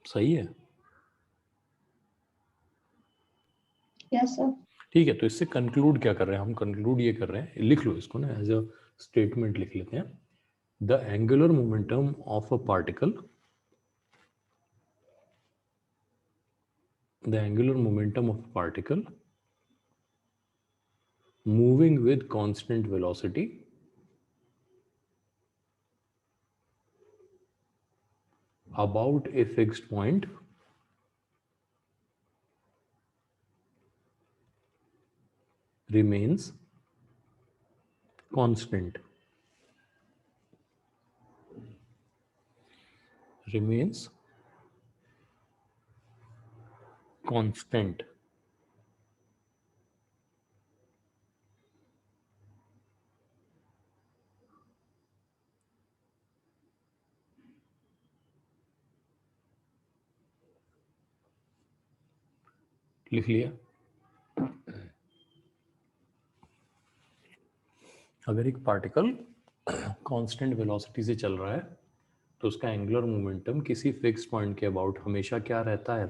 सही है? Yes sir. ठीक है, तो इससे कंक्लूड क्या कर रहे हैं हम? कंक्लूड ये कर रहे हैं, लिख लो इसको ना, एज अ स्टेटमेंट लिख लेते हैं। The angular momentum of a particle the angular momentum of a particle moving with constant velocity about a fixed point remains constant. Remains constant. लिख लिया। अगर एक पार्टिकल कांस्टेंट वेलोसिटी से चल रहा है तो उसका एंगुलर मोमेंटम किसी फिक्स पॉइंट के अबाउट हमेशा क्या रहता है?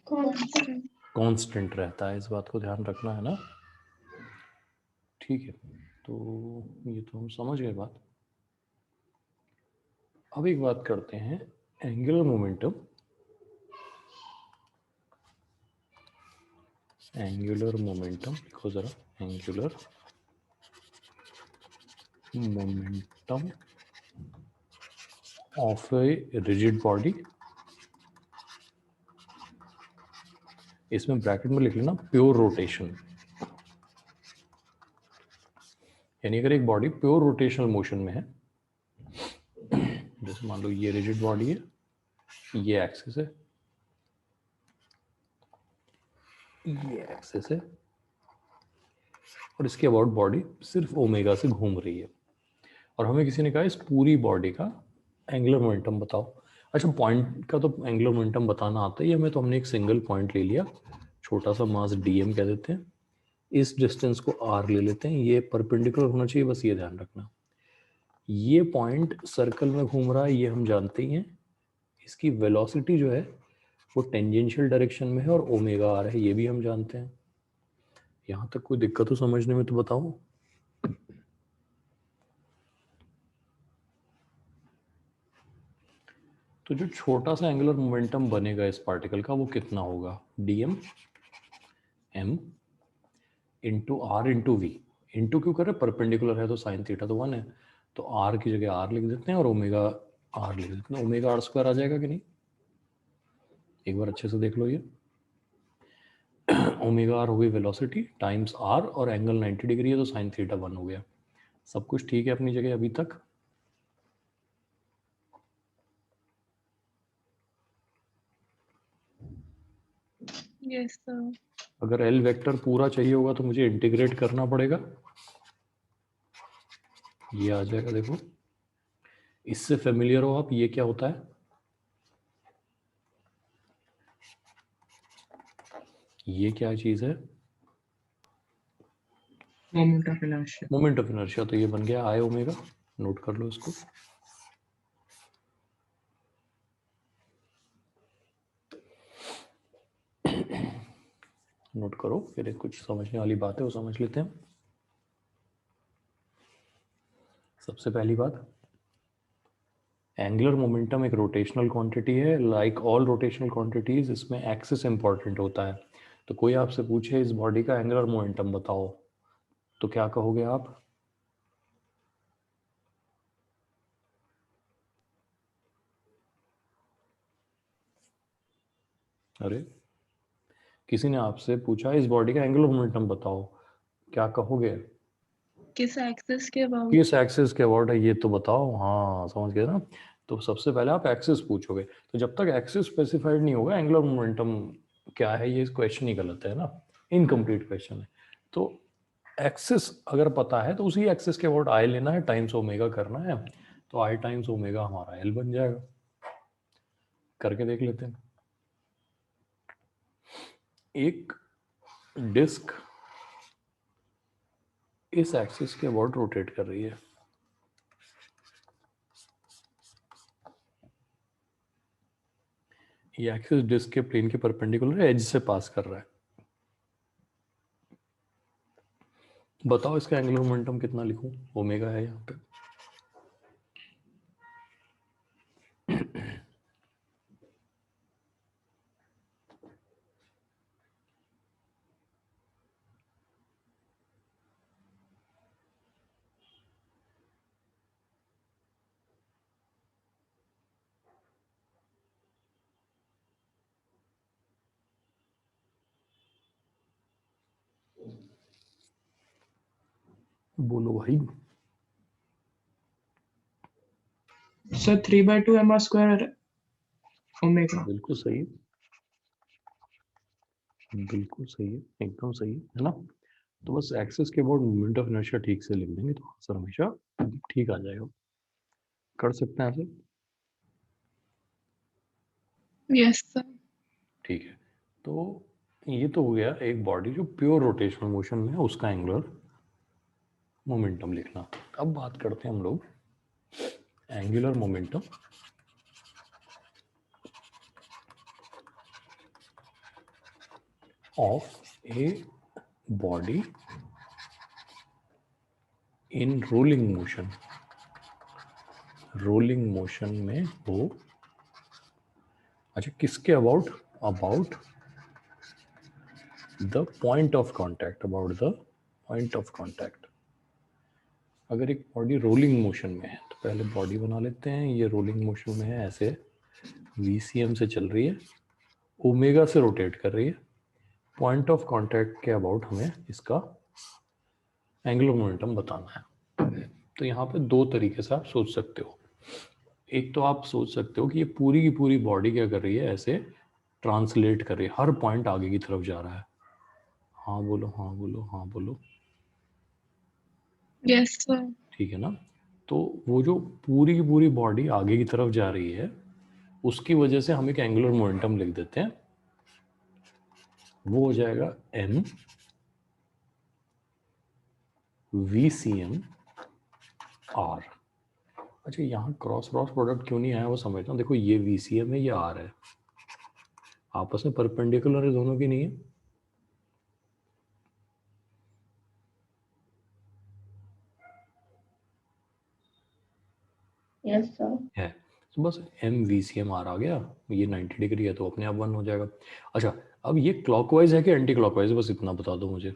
constant. कांस्टेंट रहता है। इस बात को ध्यान रखना है ना। ठीक है, तो ये तो हम समझ गए बात। अब एक बात करते हैं, एंगुलर मोमेंटम, एंगुलर मोमेंटम लिखो जरा, angular momentum of a rigid body. इसमें ब्रैकेट में लिख लेना प्योर रोटेशन, यानी अगर एक बॉडी प्योर रोटेशनल मोशन में है, जैसे मान लो ये रिजिड बॉडी है, ये एक्सिस है, ये एक्सिस है, और इसके अबाउट बॉडी सिर्फ ओमेगा से घूम रही है, और हमें किसी ने कहा इस पूरी बॉडी का एंगुलर मोमेंटम बताओ। अच्छा, पॉइंट का तो एंगुलर मोमेंटम बताना आता ही है हमें, तो हमने एक सिंगल पॉइंट ले लिया, छोटा सा मास डीएम कह देते हैं, इस डिस्टेंस को आर ले लेते हैं, ये परपेंडिकुलर होना चाहिए, बस ये ध्यान रखना। ये पॉइंट सर्कल में घूम रहा है, ये हम जानते ही हैं। इसकी वेलोसिटी जो है वो टेंजेंशियल डायरेक्शन में है और ओमेगा आर है, ये भी हम जानते हैं। यहाँ तक कोई दिक्कत हो समझने में तो बताओ। तो जो छोटा सा एंगुलर मोमेंटम बनेगा इस पार्टिकल का वो कितना होगा? DM M into R into V. Into क्यों कर रहे? परपेंडिकुलर है तो साइन थीटा तो 1 है, तो आर की जगह आर लिख देते हैं और ओमेगा आर लिख देते हैं। ओमेगा आर स्क्वायर आ जाएगा कि नहीं? एक बार अच्छे से देख लो ये। ओमेगा आर हो गई वेलोसिटी टाइम्स आर, और एंगल 90 डिग्री है तो साइन थीटा 1 हो गया। सब कुछ ठीक है अपनी जगह अभी तक? Yes, sir. अगर एल वेक्टर पूरा चाहिए होगा तो मुझे इंटीग्रेट करना पड़ेगा, ये आ जाएगा, देखो इससे फेमिलियर हो आप, ये क्या होता है? ये क्या चीज है? Moment of inertia. Moment of inertia. तो ये बन गया आई ओमेगा, नोट कर लो इसको। नोट करो, फिर कुछ समझने वाली बात है वो समझ लेते हैं। सबसे पहली बात, एंगुलर मोमेंटम एक रोटेशनल क्वांटिटी है, लाइक ऑल रोटेशनल क्वांटिटीज इसमें एक्सिस इंपॉर्टेंट होता है। तो कोई आपसे पूछे इस बॉडी का एंगुलर मोमेंटम बताओ, तो क्या कहोगे आप? अरे, किसी ने आपसे पूछा इस बॉडी का एंगुलर मोमेंटम बताओ, क्या कहोगे? किस एक्सिस के अबाउट? किस एक्सिस के अबाउट है ये तो बताओ। हाँ, समझ गए ना। तो सबसे पहले आप एक्सिस पूछोगे, तो जब तक एक्सिस स्पेसिफाइड नहीं होगा एंगुलर मोमेंटम क्या है, ये क्वेश्चन ही गलत है ना, इनकम्प्लीट क्वेश्चन है। तो एक्सिस अगर पता है तो उसी एक्सिस के अबाउट आई लेना है, टाइम्स ओमेगा करना है, तो आई टाइम्स ओमेगा हमारा एल बन जाएगा। करके देख लेते हैं। एक डिस्क इस एक्सिस के अबाउट रोटेट कर रही है, ये एक्सिस डिस्क के प्लेन के परपेंडिकुलर एज से पास कर रहा है। बताओ इसका एंगुलर मोमेंटम कितना लिखूं? ओमेगा है यहाँ पे। बोलो भाई। Sir 3/2 mr square omega. बिल्कुल सही है, बिल्कुल सही है, एकदम सही है ना। तो बस एक्सिस के अबाउट मोमेंट ऑफ इनर्शिया ठीक से लिख देंगे तो आंसर हमेशा ठीक आ जाएगा। कर सकते हैं ऐसे? Yes, sir. ठीक है। तो ये तो हो गया एक बॉडी जो प्योर रोटेशनल मोशन में है उसका एंगुलर मोमेंटम लिखना। अब बात करते हैं हम लोग angular momentum of a body in rolling motion. Rolling motion में हो, अच्छा किसके about? About the point of contact, about the point of contact. अगर एक बॉडी रोलिंग मोशन में है तो पहले बॉडी बना लेते हैं। ये रोलिंग मोशन में है, ऐसे VCM से चल रही है, ओमेगा से रोटेट कर रही है। पॉइंट ऑफ कांटेक्ट के अबाउट हमें इसका एंगुलर मोमेंटम बताना है। तो यहाँ पे दो तरीके से आप सोच सकते हो। एक तो आप सोच सकते हो कि ये पूरी की पूरी बॉडी क्या कर रही है, ऐसे ट्रांसलेट कर रही है, हर पॉइंट आगे की तरफ जा रहा है। हाँ बोलो, हाँ बोलो, हाँ बोलो। Yes, sir. ठीक है ना। तो वो जो पूरी की पूरी बॉडी आगे की तरफ जा रही है उसकी वजह से हम एक एंगुलर मोमेंटम लिख देते हैं, वो हो जाएगा m VCM R। अच्छा यहाँ क्रॉस क्रॉस प्रोडक्ट क्यों नहीं आया वो समझता हूँ। देखो ये VCM है, ये R है, आपस में परपेंडिकुलर है दोनों की, नहीं है? Yes, sir. है। तो बस m VCM R आ गया, ये 90 डिग्री है तो अपने आप 1 हो जाएगा। अच्छा अब ये क्लॉकवाइज है कि एंटी क्लॉकवाइज है, बस इतना बता दो मुझे।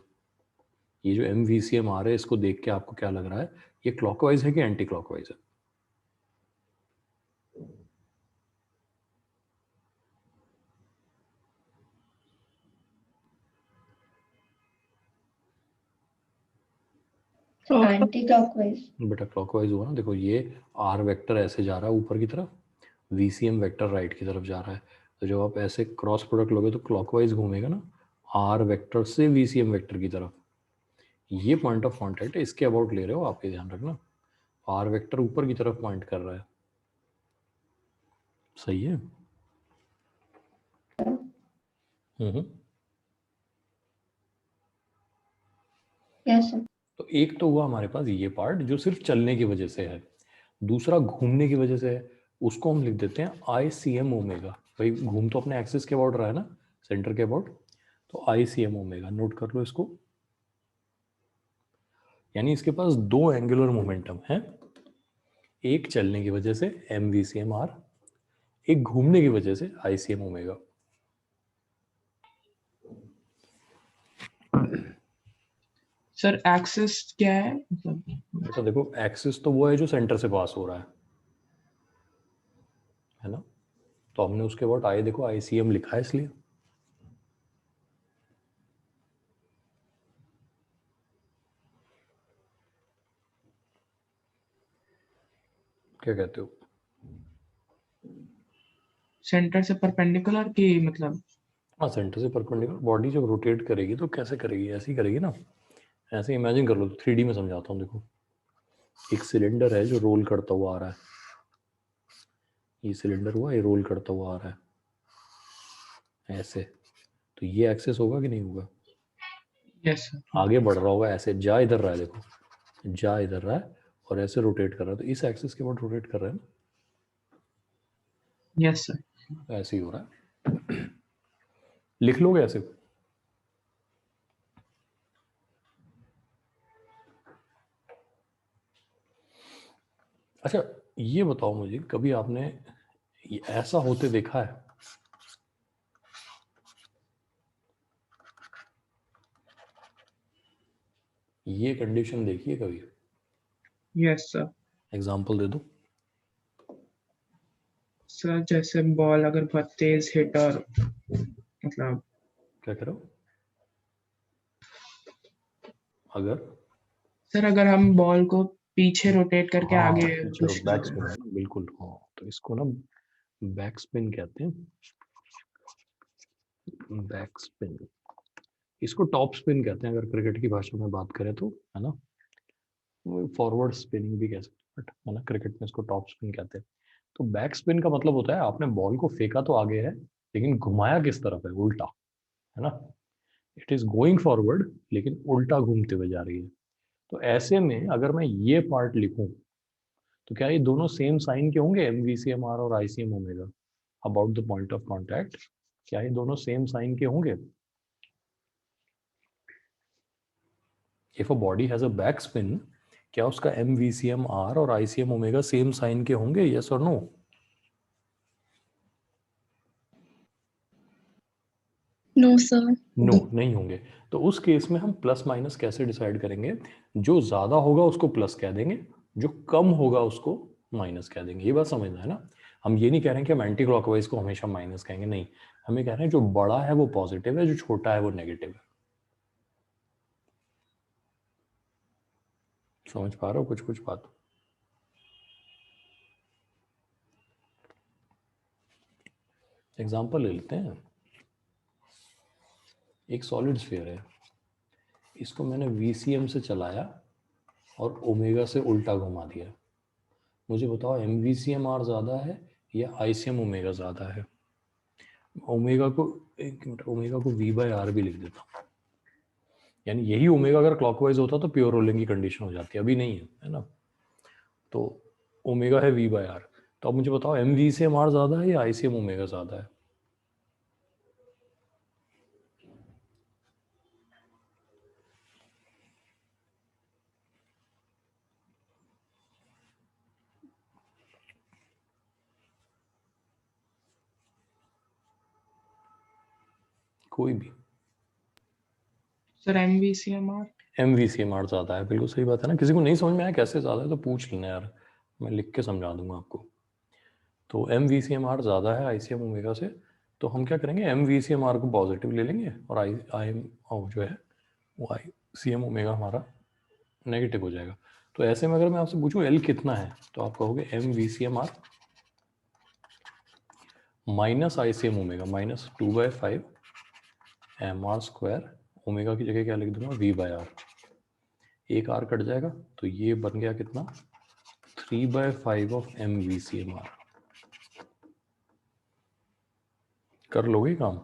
ये जो m VCM R है इसको देख के आपको क्या लग रहा है, ये क्लॉकवाइज है कि एंटी क्लॉकवाइज है? Anti-clockwise. बेटा क्लॉकवाइज हुआ ना। देखो ये R वेक्टर ऐसे जा रहा है ऊपर की तरफ, VCM वेक्टर राइट की तरफ जा रहा है। तो जब आप ऐसे क्रॉस प्रोडक्ट लोगे तो क्लॉकवाइज घूमेगा ना, R वेक्टर से VCM वेक्टर की तरफ। ये पॉइंट ऑफ कांटेक्ट है, इसके अबाउट ले रहे हो आप, ये ध्यान रखना। R वेक्टर ऊपर की तरफ पॉइंट कर रहा है, सही है? हम्म। Yes, sir. तो एक तो हुआ हमारे पास ये पार्ट जो सिर्फ चलने की वजह से है, दूसरा घूमने की वजह से है, उसको हम लिख देते हैं ICM ओमेगा। भाई घूम तो अपने एक्सिस के अबाउट रहा है ना, सेंटर के अबाउट, तो ICM ओमेगा नोट कर लो इसको। यानी इसके पास दो एंगुलर मोमेंटम है, एक चलने की वजह से MVCM R, एक घूमने की वजह से ICM ओमेगा। सर एक्सिस क्या है मतलब? ऐसा देखो एक्सिस तो वो है जो सेंटर से पास हो रहा है ना। तो हमने उसके बाद आई देखो ICM लिखा है इसलिए। क्या कहते हो? सेंटर से परपेंडिकुलर की मतलब? हाँ सेंटर से परपेंडिकुलर। बॉडी जब रोटेट करेगी तो कैसे करेगी, ऐसे ही करेगी ना। ऐसे इमेजिन कर लो, 3D में समझाता हूँ। देखो एक सिलेंडर है जो रोल करता हुआ आ रहा है, ये सिलेंडर हुआ, ये रोल करता हुआ आ रहा है ऐसे, तो ये एक्सेस होगा कि नहीं होगा? Yes sir. आगे बढ़ रहा होगा, ऐसे जा इधर रहा है, देखो जा इधर रहा है और ऐसे रोटेट कर रहा है, तो इस एक्सिस के बाद रोटेट कर रहा है ना, यस सर। तो ऐसे ही हो रहा है। लिख लोगे ऐसे? अच्छा ये बताओ मुझे, कभी आपने ये ऐसा होते देखा है? ये कंडीशन देखी है कभी? Yes sir. एग्जांपल दे दो। सर जैसे बॉल अगर बहुत तेज हिट और मतलब क्या करो? अगर सर अगर हम बॉल को पीछे रोटेट करके हाँ आगे पीछे पुश बैक कर स्पिन है ना, बिल्कुल। हाँ तो इसको ना बैक स्पिन कहते हैं। बैक स्पिन, इसको टॉप स्पिन कहते हैं अगर क्रिकेट की भाषा में बात करें तो, है ना। फॉरवर्ड स्पिनिंग भी कह सकते हैं, बट है ना क्रिकेट में इसको टॉप स्पिन कहते हैं। तो बैक स्पिन का मतलब होता है आपने बॉल को फेंका तो आगे है, लेकिन घुमाया किस तरफ है? उल्टा, है ना। इट इज गोइंग फॉरवर्ड लेकिन उल्टा घूमते हुए जा रही है। तो ऐसे में अगर मैं ये पार्ट लिखूं तो क्या ये दोनों सेम साइन के होंगे, MVCMR और ICM omega about the point of contact? क्या ये दोनों सेम साइन के होंगे? If a body has a back spin, क्या उसका MVCMR और ICM ओमेगा सेम साइन के होंगे? यस और नो? No, sir. नो नहीं होंगे। तो उस केस में हम प्लस माइनस कैसे डिसाइड करेंगे? जो ज्यादा होगा उसको प्लस कह देंगे, जो कम होगा उसको माइनस कह देंगे। ये बात समझना है ना। हम ये नहीं कह रहे हैं कि हम एंटी क्लॉकवाइज को हमेशा माइनस कहेंगे, नहीं। हमें कह रहे हैं जो बड़ा है वो पॉजिटिव है, जो छोटा है वो नेगेटिव है। समझ पा रहे हो कुछ कुछ बात? एग्जाम्पल ले लेते हैं। एक सॉलिड स्फीयर है, इसको मैंने VCM से चलाया और ओमेगा से उल्टा घुमा दिया। मुझे बताओ MVCMR ज़्यादा है या ICM ओमेगा ज़्यादा है? ओमेगा को, एक मिनट, ओमेगा को V/R भी लिख देता हूँ। यानी यही ओमेगा अगर क्लॉकवाइज होता तो प्योर रोलिंग की कंडीशन हो जाती, अभी नहीं है ना। तो ओमेगा है V/R। तो अब मुझे बताओ MVCMR ज़्यादा है या ICM ओमेगा ज़्यादा है? कोई भी। Sir MVCMR। MVCMR ज़्यादा है, बिल्कुल सही बात है ना। किसी को नहीं समझ में आया कैसे ज़्यादा है तो पूछ लेना यार, मैं लिख के समझा दूंगा आपको। तो MVCMR ज़्यादा है ICM ओमेगा से, तो हम क्या करेंगे, MVCMR को पॉजिटिव ले लेंगे और आई जो है वो ICM ओमेगा हमारा नेगेटिव हो जाएगा। तो ऐसे में अगर मैं आपसे पूछूं L कितना है, तो आप कहोगे MVCMR minus ICM omega minus 2/5 MR²। Omega की जगह क्या लिख दूंगा, V/R। एक R कट जाएगा तो ये बन गया कितना, 3/5 ऑफ MVCMR। कर लोगे काम?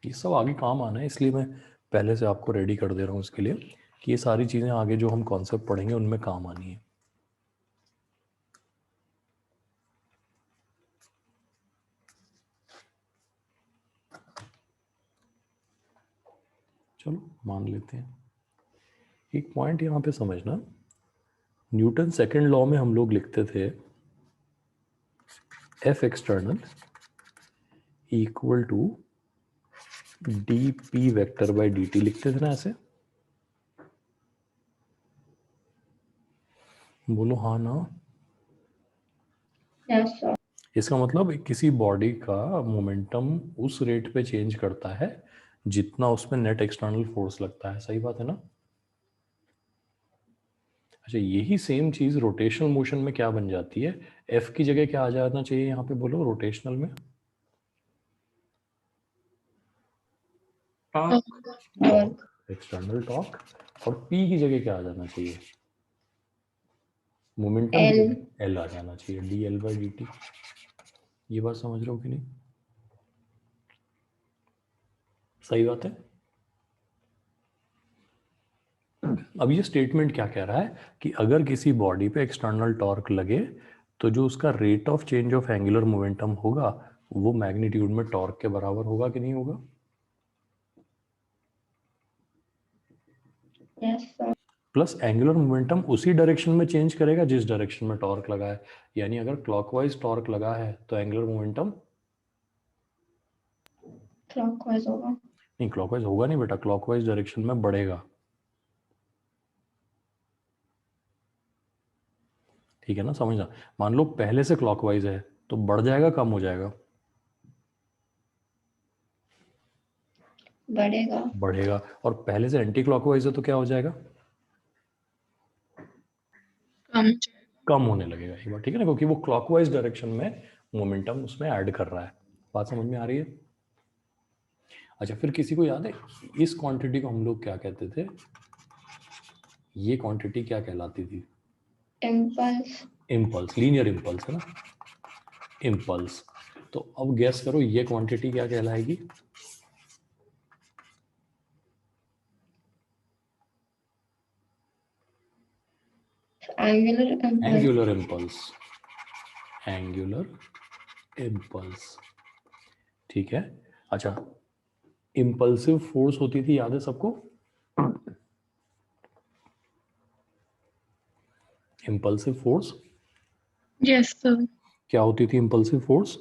ये सब आगे काम आना है, इसलिए मैं पहले से आपको रेडी कर दे रहा हूँ इसके लिए कि ये सारी चीज़ें आगे जो हम कॉन्सेप्ट पढ़ेंगे उनमें काम आनी है। चलो मान लेते हैं। एक पॉइंट यहाँ पे समझना, न्यूटन सेकंड लॉ में हम लोग लिखते थे F external equal to dP vector by dt लिखते थे ना ऐसे। बोलो हाँ ना। Yes, sir. इसका मतलब किसी बॉडी का मोमेंटम उस रेट पे चेंज करता है जितना उसमें नेट एक्सटर्नल फोर्स लगता है, सही बात है ना। अच्छा यही सेम चीज रोटेशनल मोशन में क्या बन जाती है, F की जगह क्या आ जाना चाहिए यहाँ पे, बोलो रोटेशनल में? Torque. External torque. और P की जगह क्या आ जाना चाहिए, मोमेंटम L. L आ जाना चाहिए, dL/dt। ये बात समझ रहे हो कि नहीं? सही बात है। अब ये स्टेटमेंट क्या कह रहा है कि अगर किसी बॉडी पे एक्सटर्नल टॉर्क लगे तो जो उसका rate of change of angular momentum होगा वो मैग्नीट्यूड में टॉर्क के बराबर होगा कि नहीं होगा? Yes, sir. Plus angular momentum उसी डायरेक्शन में चेंज करेगा जिस डायरेक्शन में टॉर्क लगा है। यानी अगर क्लॉकवाइज टॉर्क लगा है तो एंगुलर मोमेंटम क्लॉकवाइज होगा। नहीं, क्लॉकवाइज होगा नहीं बेटा, क्लॉकवाइज डायरेक्शन में बढ़ेगा। ठीक है ना, समझना। मान लो पहले से क्लॉकवाइज है तो बढ़ जाएगा कम हो जाएगा? बढ़ेगा। बढ़ेगा। और पहले से एंटी क्लॉकवाइज है तो क्या हो जाएगा? कम कम होने लगेगा एक बार, ठीक है ना, क्योंकि वो क्लॉकवाइज डायरेक्शन में मोमेंटम उसमें ऐड कर रहा है। बात समझ में आ रही है? अच्छा, फिर किसी को याद है इस क्वांटिटी को हम लोग क्या कहते थे? ये क्वांटिटी क्या कहलाती थी? इम्पल्स। इम्पल्स, लीनियर इम्पल्स है ना, इम्पल्स। तो अब गैस करो ये क्वांटिटी क्या कहलाएगी? Angular impulse. Angular impulse, angular impulse. ठीक है। अच्छा, इम्पल्सिव फोर्स होती थी, याद है सबको? Impulsive force Yes, sir. क्या होती थी? इम्पल्सिव फोर्स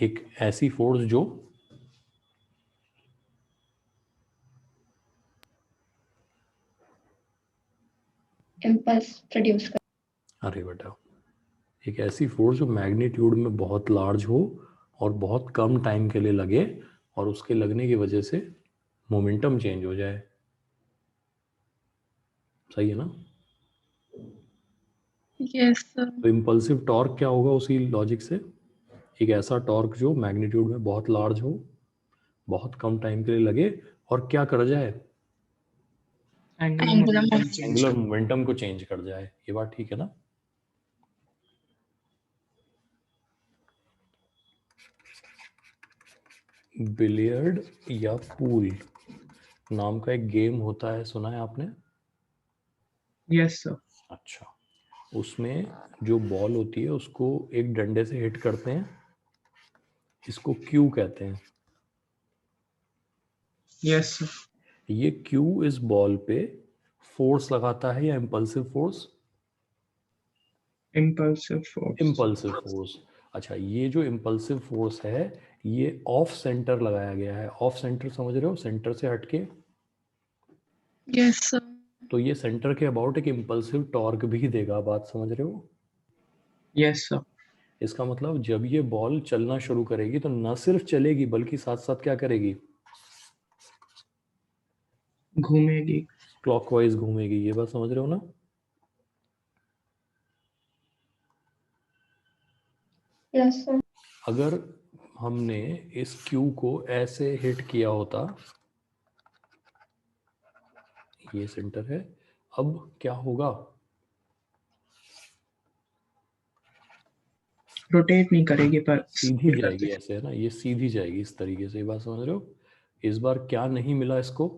एक ऐसी फोर्स जो इम्पल्स प्रोड्यूस कर। अरे बेटा, एक ऐसी फोर्स जो मैग्नीट्यूड में बहुत लार्ज हो और बहुत कम टाइम के लिए लगे और उसके लगने की वजह से मोमेंटम चेंज हो जाए। सही है ना? Yes, sir. तो इम्पल्सिव टॉर्क क्या होगा उसी लॉजिक से? एक ऐसा टॉर्क जो मैग्नीट्यूड में बहुत लार्ज हो, बहुत कम टाइम के लिए लगे और क्या कर जाए? Angular momentum. एंगुलर मोमेंटम को चेंज कर जाए। ये बात ठीक है ना? बिलियर्ड या पूल नाम का एक गेम होता है, सुना है आपने? Yes sir. अच्छा, उसमें जो बॉल होती है उसको एक डंडे से हिट करते हैं, इसको क्यू कहते हैं। Yes sir. ये क्यू इस बॉल पे फोर्स लगाता है या impulsive force? Impulsive force. Impulsive force. अच्छा, ये जो इम्पल्सिव फोर्स है ये ऑफ सेंटर लगाया गया है। ऑफ सेंटर समझ रहे हो? सेंटर से हटके। Yes, sir. तो ये सेंटर के अबाउट एक इम्पल्सिव टॉर्क भी देगा। बात समझ रहे हो? Yes sir. इसका मतलब जब ये बॉल चलना शुरू करेगी तो न सिर्फ चलेगी बल्कि साथ साथ क्या करेगी? घूमेगी। क्लॉकवाइज घूमेगी। ये बात समझ रहे हो ना? Yes sir. अगर हमने इस क्यू को ऐसे हिट किया होता, ये सेंटर है, अब क्या होगा? रोटेट नहीं करेगी पर सीधी जाएगी, ऐसे है ना, ये सीधी जाएगी इस तरीके से। ये बात समझ रहे हो? इस बार क्या नहीं मिला इसको?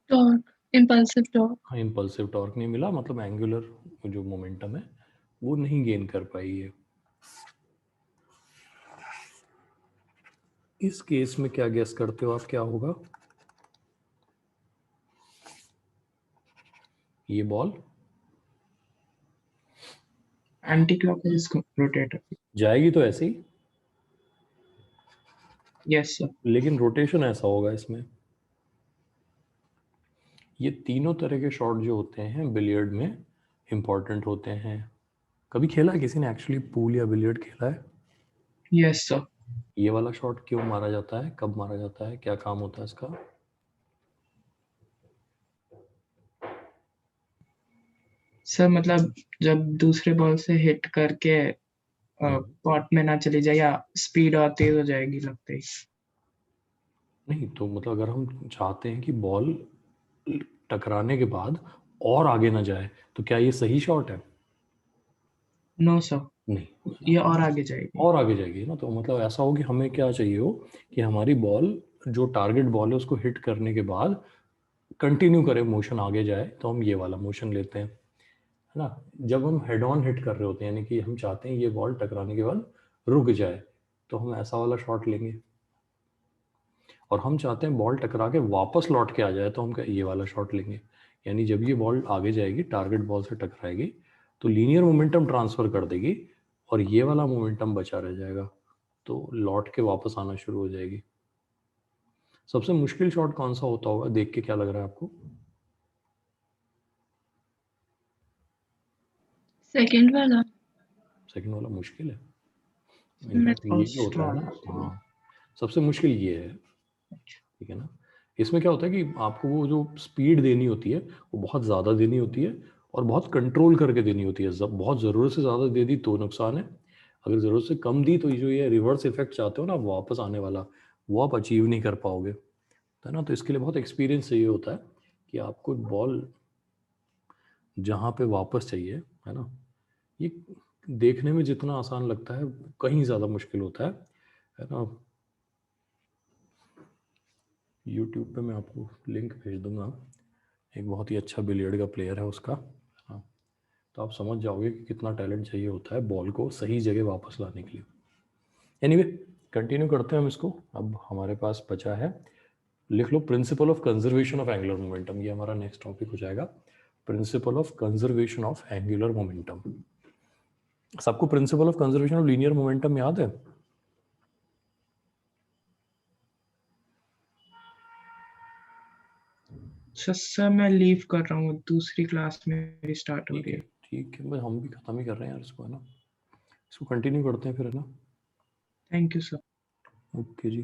Torque. Impulsive torque. हाँ, इम्पल्सिव टॉर्क नहीं मिला, मतलब एंगुलर जो मोमेंटम है वो नहीं गेन कर पाई है। इस केस में क्या गेस करते हो आप, क्या होगा? ये बॉल एंटी क्लॉकवाइज रोटेट। जाएगी तो ऐसे ही, यस सर। लेकिन रोटेशन ऐसा होगा इसमें। ये तीनों तरह के शॉट जो होते हैं बिलियर्ड में इंपॉर्टेंट होते हैं। कभी खेला है किसी ने एक्चुअली पूल या बिलियर्ड खेला है? Yes sir. ये वाला शॉट क्यों मारा जाता है, कब मारा जाता है, क्या काम होता है इसका? सर मतलब जब दूसरे बॉल से हिट करके पॉट में ना चली जाए या स्पीड और तेज हो जाएगी लगते ही। नहीं तो मतलब अगर हम चाहते हैं कि बॉल टकराने के बाद और आगे ना जाए तो क्या ये सही शॉट है? नो सर, नहीं, ये और आगे जाएगी। और आगे जाएगी ना। तो मतलब ऐसा हो कि हमें क्या चाहिए हो कि हमारी बॉल जो टारगेट बॉल है उसको हिट करने के बाद कंटिन्यू करे, मोशन आगे जाए, तो हम ये वाला मोशन लेते हैं। है ना, जब हम हेड ऑन हिट कर रहे होते हैं, यानी कि हम चाहते हैं ये बॉल टकराने के बाद रुक जाए, तो हम ऐसा वाला शॉट लेंगे, और हम चाहते हैं बॉल टकरा के वापस लौट के आ जाए, तो हम ये वाला शॉट लेंगे। यानी जब ये बॉल आगे जाएगी, टारगेट बॉल से टकराएगी, तो लीनियर मोमेंटम ट्रांसफर कर देगी और ये वाला मोमेंटम बचा रह जाएगा, तो लौट के वापस आना शुरू हो जाएगी। सबसे मुश्किल शॉट कौन सा होता होगा, देख के क्या लग रहा है आपको? सेकंड वाला। सेकंड वाला मुश्किल है? मैं इनफैक्ट ये जो होता है ना, हाँ, सबसे मुश्किल ये है, ठीक है ना। इसमें क्या होता है कि आपको वो जो स्पीड देनी होती है वो बहुत ज़्यादा देनी होती है और बहुत कंट्रोल करके देनी होती है। बहुत ज़रूरत से ज़्यादा दे दी तो नुकसान है, अगर ज़रूरत से कम दी तो जो ये रिवर्स इफेक्ट चाहते हो ना वापस आने वाला, वो आप अचीव नहीं कर पाओगे, है ना। तो इसके लिए बहुत एक्सपीरियंस चाहिए होता है कि आपको बॉल जहाँ पे वापस चाहिए, है ना, ये देखने में जितना आसान लगता है कहीं ज़्यादा मुश्किल होता है ना। यूट्यूब पे मैं आपको लिंक भेज दूंगा, एक बहुत ही अच्छा बिलियर्ड का प्लेयर है उसका, हाँ, तो आप समझ जाओगे कि कितना टैलेंट चाहिए होता है बॉल को सही जगह वापस लाने के लिए। एनीवे, कंटिन्यू करते हैं हम इसको। अब हमारे पास बचा है, लिख लो, principle of conservation of angular momentum, ये हमारा नेक्स्ट टॉपिक हो जाएगा, principle of conservation of angular momentum. सबको principle of conservation of linear momentum याद है? सर मैं लीव कर रहा हूँ, दूसरी क्लास में स्टार्ट हो ठीक रही है, है। ठीक है, बस हम भी खत्म ही कर रहे हैं यार इसको, है ना, इसको कंटिन्यू करते हैं फिर, है ना। Thank you sir. Okay ji.